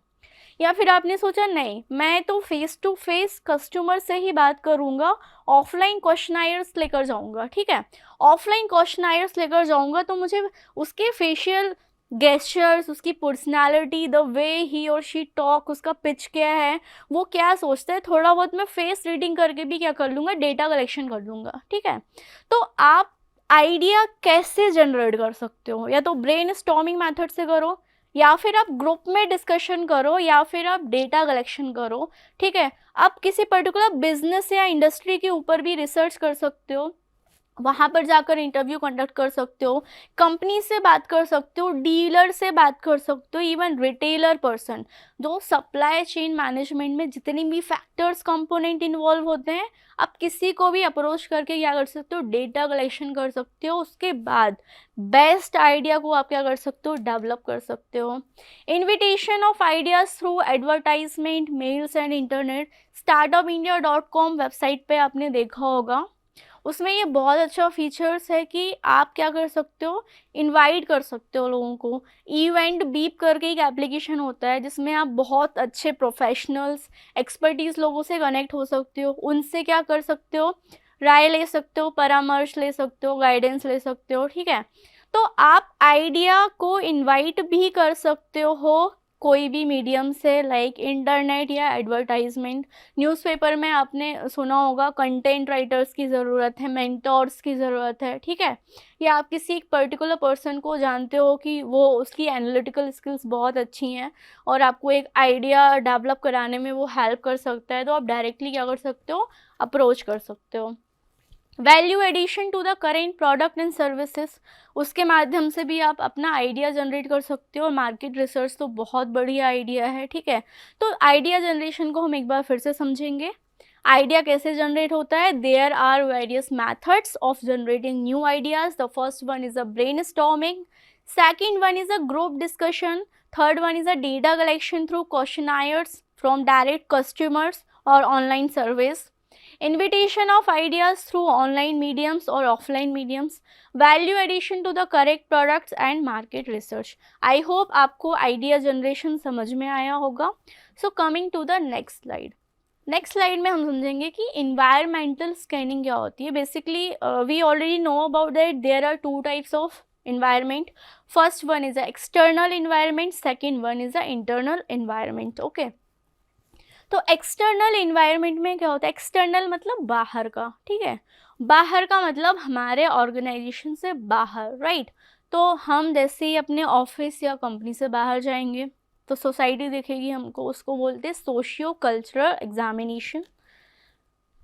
या फिर आपने सोचा नहीं, मैं तो फेस टू फेस कस्टमर से ही बात करूँगा, ऑफलाइन क्वेश्चनायर्स लेकर जाऊँगा। ठीक है, ऑफलाइन क्वेश्चनायर्स लेकर जाऊँगा तो मुझे उसके फेशियल गेस्चर्स, उसकी पर्सनालिटी, द वे ही और शी टॉक, उसका पिच क्या है, वो क्या सोचता है, थोड़ा बहुत मैं फेस रीडिंग करके भी क्या कर लूँगा, डेटा कलेक्शन कर लूँगा। ठीक है, तो आप आइडिया कैसे जनरेट कर सकते हो, या तो ब्रेन स्टॉर्मिंग मेथड से करो, या फिर आप ग्रुप में डिस्कशन करो, या फिर आप डेटा कलेक्शन करो। ठीक है, आप किसी पर्टिकुलर बिजनेस या इंडस्ट्री के ऊपर भी रिसर्च कर सकते हो, वहाँ पर जाकर इंटरव्यू कंडक्ट कर सकते हो, कंपनी से बात कर सकते हो, डीलर से बात कर सकते हो, इवन रिटेलर पर्सन, जो सप्लाई चेन मैनेजमेंट में जितनी भी फैक्टर्स कंपोनेंट इन्वॉल्व होते हैं, आप किसी को भी अप्रोच करके क्या कर सकते हो, डेटा कलेक्शन कर सकते हो। उसके बाद बेस्ट आइडिया को आप क्या कर सकते हो, डेवलप कर सकते हो। Invitation of ideas through advertisement, mails and internet, startupindia.com website पे आपने देखा होगा, उसमें ये बहुत अच्छा फीचर्स है कि आप क्या कर सकते हो, इनवाइट कर सकते हो लोगों को। इवेंट बीप करके एक एप्लीकेशन होता है जिसमें आप बहुत अच्छे प्रोफेशनल्स, एक्सपर्टीज़ लोगों से कनेक्ट हो सकते हो, उनसे क्या कर सकते हो, राय ले सकते हो, परामर्श ले सकते हो, गाइडेंस ले सकते हो। ठीक है, तो आप आइडिया को इनवाइट भी कर सकते हो कोई भी मीडियम से, लाइक इंटरनेट या एडवर्टाइजमेंट। न्यूज़पेपर में आपने सुना होगा कंटेंट राइटर्स की ज़रूरत है, मेंटोर्स की ज़रूरत है, ठीक है। या आप किसी एक पर्टिकुलर पर्सन को जानते हो कि वो उसकी एनालिटिकल स्किल्स बहुत अच्छी हैं और आपको एक आइडिया डेवलप कराने में वो हेल्प कर सकता है, तो आप डायरेक्टली क्या कर सकते हो, अप्रोच कर सकते हो। Value addition to the current product and services, उसके माध्यम से भी आप अपना आइडिया जनरेट कर सकते हो। मार्केट रिसर्च तो बहुत बढ़िया आइडिया है, ठीक है। तो आइडिया जनरेशन को हम एक बार फिर से समझेंगे। आइडिया कैसे जनरेट होता है? There are various methods of generating new ideas. The first one is a brainstorming, second one is a group discussion, third one is a data collection through questionnaires from direct customers और online surveys, invitation of ideas through online mediums or offline mediums, value addition to the correct products and market research. I hope आपको idea generation समझ में आया होगा. So coming to the next slide. Next slide में हम समझेंगे कि environmental scanning क्या होती है. Basically we already know about that there are two types of environment. First one is a external environment, second one is a internal environment. Okay. तो external environment में क्या होता है? एक्सटर्नल मतलब बाहर का, ठीक है। बाहर का मतलब हमारे ऑर्गेनाइजेशन से बाहर, राइट। तो हम जैसे ही अपने ऑफिस या कंपनी से बाहर जाएंगे तो सोसाइटी देखेगी हमको, उसको बोलते हैं socio cultural examination.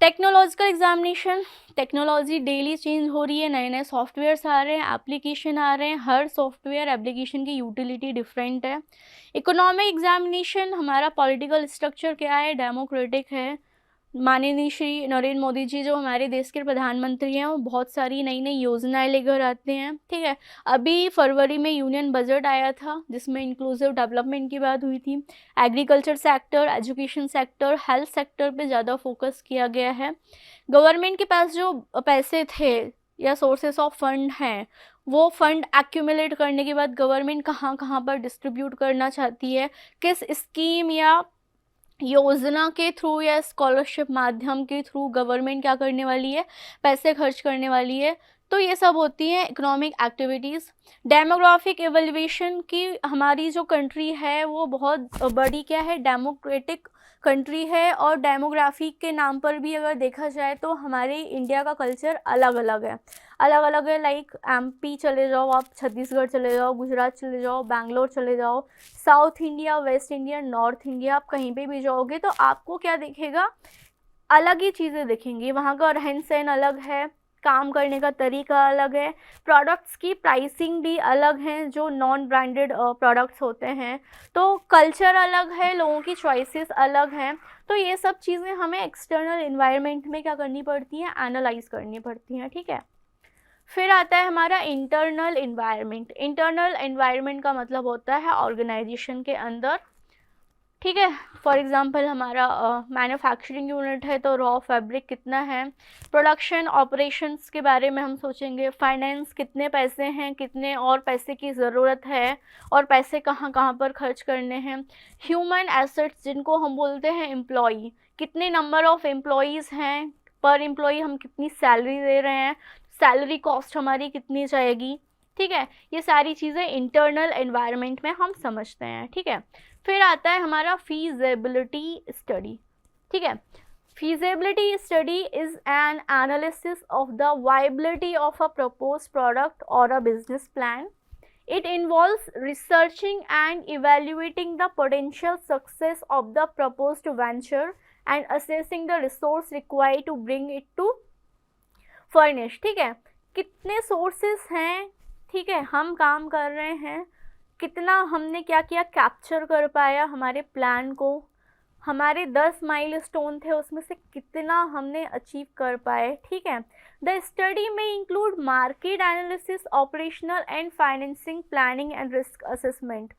Technological examination, technology daily change हो रही है, नए नए सॉफ्टवेयर्स आ रहे हैं, एप्लीकेशन आ रहे हैं, हर सॉफ्टवेयर एप्लीकेशन की यूटिलिटी डिफरेंट है। इकोनॉमिक एग्जामिनेशन, हमारा पॉलिटिकल स्ट्रक्चर क्या है, डेमोक्रेटिक है। माननीय श्री नरेंद्र मोदी जी जो हमारे देश के प्रधानमंत्री हैं, वो बहुत सारी नई नई योजनाएं लेकर आते हैं, ठीक है। अभी फरवरी में यूनियन बजट आया था जिसमें इंक्लूसिव डेवलपमेंट की बात हुई थी। Agriculture sector, education sector, health sector पे ज़्यादा फोकस किया गया है। गवर्नमेंट के पास जो पैसे थे या सोर्सेस ऑफ फंड हैं, वो फंड एक्यूमुलेट करने के बाद गवर्नमेंट कहाँ कहाँ पर डिस्ट्रीब्यूट करना चाहती है, किस स्कीम या योजना के थ्रू या स्कॉलरशिप माध्यम के थ्रू गवर्नमेंट क्या करने वाली है, पैसे खर्च करने वाली है। तो ये सब होती हैं इकोनॉमिक एक्टिविटीज़। डेमोग्राफिक एवल्यूएशन की, हमारी जो कंट्री है वो बहुत बड़ी क्या है, डेमोक्रेटिक कंट्री है, और डेमोग्राफी के नाम पर भी अगर देखा जाए तो हमारे इंडिया का कल्चर अलग अलग है, अलग अलग है। लाइक एमपी चले जाओ आप, छत्तीसगढ़ चले जाओ, गुजरात चले जाओ, बैंगलोर चले जाओ, south India, waste India, north India, आप कहीं पे भी जाओगे तो आपको क्या दिखेगा, अलग ही चीज़ें दिखेंगी। वहाँ का रहन सहन अलग है, काम करने का तरीका अलग है, प्रोडक्ट्स की प्राइसिंग भी अलग है जो नॉन ब्रांडेड प्रोडक्ट्स होते हैं, तो कल्चर अलग है, लोगों की चॉइसेस अलग हैं। तो ये सब चीज़ें हमें एक्सटर्नल इन्वायरमेंट में क्या करनी पड़ती हैं, एनालाइज करनी पड़ती हैं, ठीक है। फिर आता है हमारा इंटरनल इन्वायरमेंट। इंटरनल इन्वायरमेंट का मतलब होता है ऑर्गेनाइजेशन के अंदर, ठीक है। फॉर एग्जांपल हमारा मैन्युफैक्चरिंग यूनिट है तो रॉ फैब्रिक कितना है, प्रोडक्शन ऑपरेशंस के बारे में हम सोचेंगे, फाइनेंस कितने पैसे हैं, कितने और पैसे की ज़रूरत है, और पैसे कहाँ कहाँ पर खर्च करने हैं। ह्यूमन एसेट्स जिनको हम बोलते हैं एम्प्लॉई, कितने नंबर ऑफ एम्प्लॉयज़ हैं, पर एम्प्लॉई हम कितनी सैलरी दे रहे हैं, सैलरी कॉस्ट हमारी कितनी जाएगी, ठीक है। ये सारी चीज़ें इंटरनल एनवायरनमेंट में हम समझते हैं, ठीक है। फिर आता है हमारा फीजिबिलिटी स्टडी, ठीक है। feasibility study is an analysis of the viability of a proposed product or a business plan. It involves researching and evaluating the potential success of the proposed venture and assessing the resource required to bring it to furnish, ठीक है। कितने sources हैं, ठीक है, हम काम कर रहे हैं, कितना हमने क्या किया, कैप्चर कर पाया हमारे प्लान को, हमारे 10 माइलस्टोन थे उसमें से कितना हमने अचीव कर पाए, ठीक है। द स्टडी में include market analysis, operational and financing planning and risk assessment.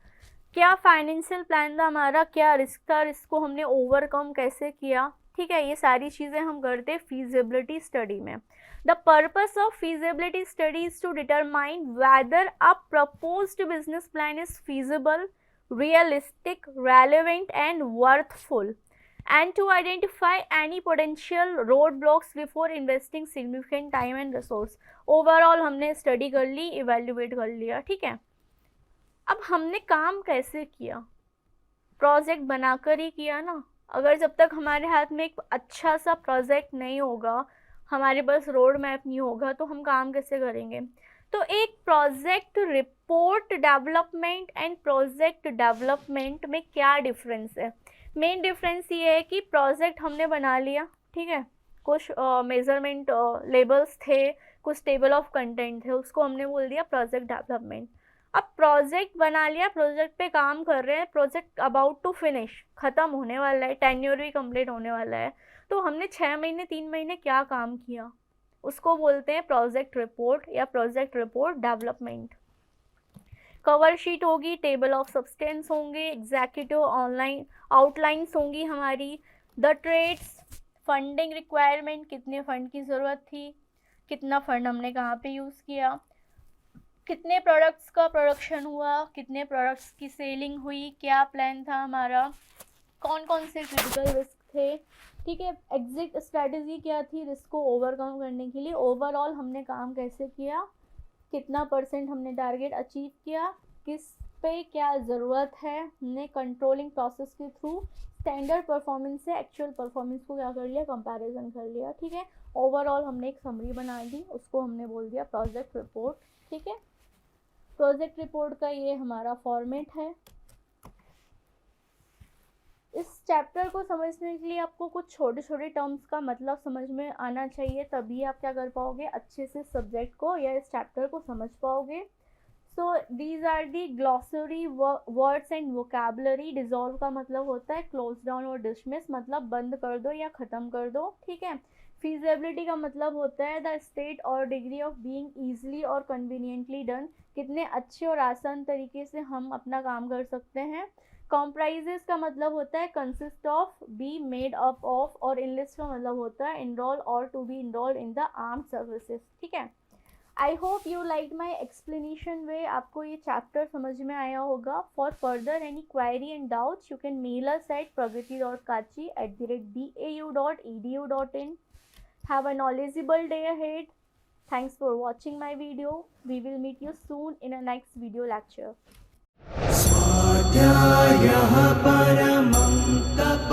क्या फाइनेंशियल प्लान था हमारा, क्या रिस्क था, रिस्क को हमने ओवरकम कैसे किया, ठीक है। ये सारी चीज़ें हम करते हैं फीजिबिलिटी स्टडी में। The purpose of feasibility study is to determine whether a proposed business plan is feasible, realistic, relevant and worthful, and to identify any potential roadblocks before investing significant time and resource. Overall हमने study कर ली, evaluate कर लिया, ठीक है। अब हमने काम कैसे किया, प्रोजेक्ट बनाकर ही किया ना। अगर जब तक हमारे हाथ में एक अच्छा सा प्रोजेक्ट नहीं होगा, हमारे पास रोड मैप नहीं होगा, तो हम काम कैसे करेंगे। तो एक project report development and project development में क्या डिफरेंस है। मेन डिफरेंस ये है कि प्रोजेक्ट हमने बना लिया, ठीक है, कुछ मेजरमेंट लेबल्स थे, कुछ टेबल ऑफ कंटेंट थे, उसको हमने बोल दिया प्रोजेक्ट डेवलपमेंट। अब प्रोजेक्ट बना लिया, प्रोजेक्ट पे काम कर रहे हैं, प्रोजेक्ट अबाउट टू फिनिश, ख़त्म होने वाला है, टेन्योर भी कंप्लीट होने वाला है, तो हमने 6 महीने 3 महीने क्या काम किया, उसको बोलते हैं प्रोजेक्ट रिपोर्ट या project report development. Cover sheet होगी, टेबल ऑफ सब्सटेंस होंगे, एग्जीक्यूटिव ऑनलाइन आउटलाइंस होंगी हमारी, द ट्रेड्स, फंडिंग रिक्वायरमेंट, कितने फंड की ज़रूरत थी, कितना फंड हमने कहाँ पे यूज़ किया, कितने प्रोडक्ट्स का प्रोडक्शन हुआ, कितने प्रोडक्ट्स की सेलिंग हुई, क्या प्लान था हमारा, कौन कौन से क्रिटिकल रिस्क थे, ठीक है, एग्जिट स्ट्रैटेजी क्या थी रिस्क को ओवरकम करने के लिए, ओवरऑल हमने काम कैसे किया, कितना % हमने टारगेट अचीव किया, किस पे क्या ज़रूरत है, हमने कंट्रोलिंग प्रोसेस के थ्रू स्टैंडर्ड परफॉर्मेंस से एक्चुअल परफॉर्मेंस को क्या कर लिया, कंपैरिजन कर लिया, ठीक है। ओवरऑल हमने एक समरी बना दी, उसको हमने बोल दिया प्रोजेक्ट रिपोर्ट, ठीक है। प्रोजेक्ट रिपोर्ट का ये हमारा फॉर्मेट है। इस चैप्टर को समझने के लिए आपको कुछ छोटे छोटे टर्म्स का मतलब समझ में आना चाहिए, तभी आप क्या कर पाओगे, अच्छे से सब्जेक्ट को या इस चैप्टर को समझ पाओगे। So these are the glossary words and vocabulary. Dissolve का मतलब होता है क्लोज डाउन और डिसमिस, मतलब बंद कर दो या ख़त्म कर दो, ठीक है। फीजिबिलिटी का मतलब होता है द स्टेट और डिग्री ऑफ बीइंग ईजिली और कन्वीनियंटली डन, कितने अच्छे और आसान तरीके से हम अपना काम कर सकते हैं। कॉम्प्राइजेस का मतलब होता है consist of, be made up of, और इनलिस्ट का मतलब होता है इनरोल और to be enrolled in the armed services, ठीक है। I hope you like my explanation way. आपको ये चैप्टर समझ में आया होगा। For further any query and doubts you can mail us at pragati.kachi@bau.edu.in. Have a knowledgeable day ahead. Thanks for watching my video. We will meet you soon in a next video lecture. स्वाध्यायः परमं तप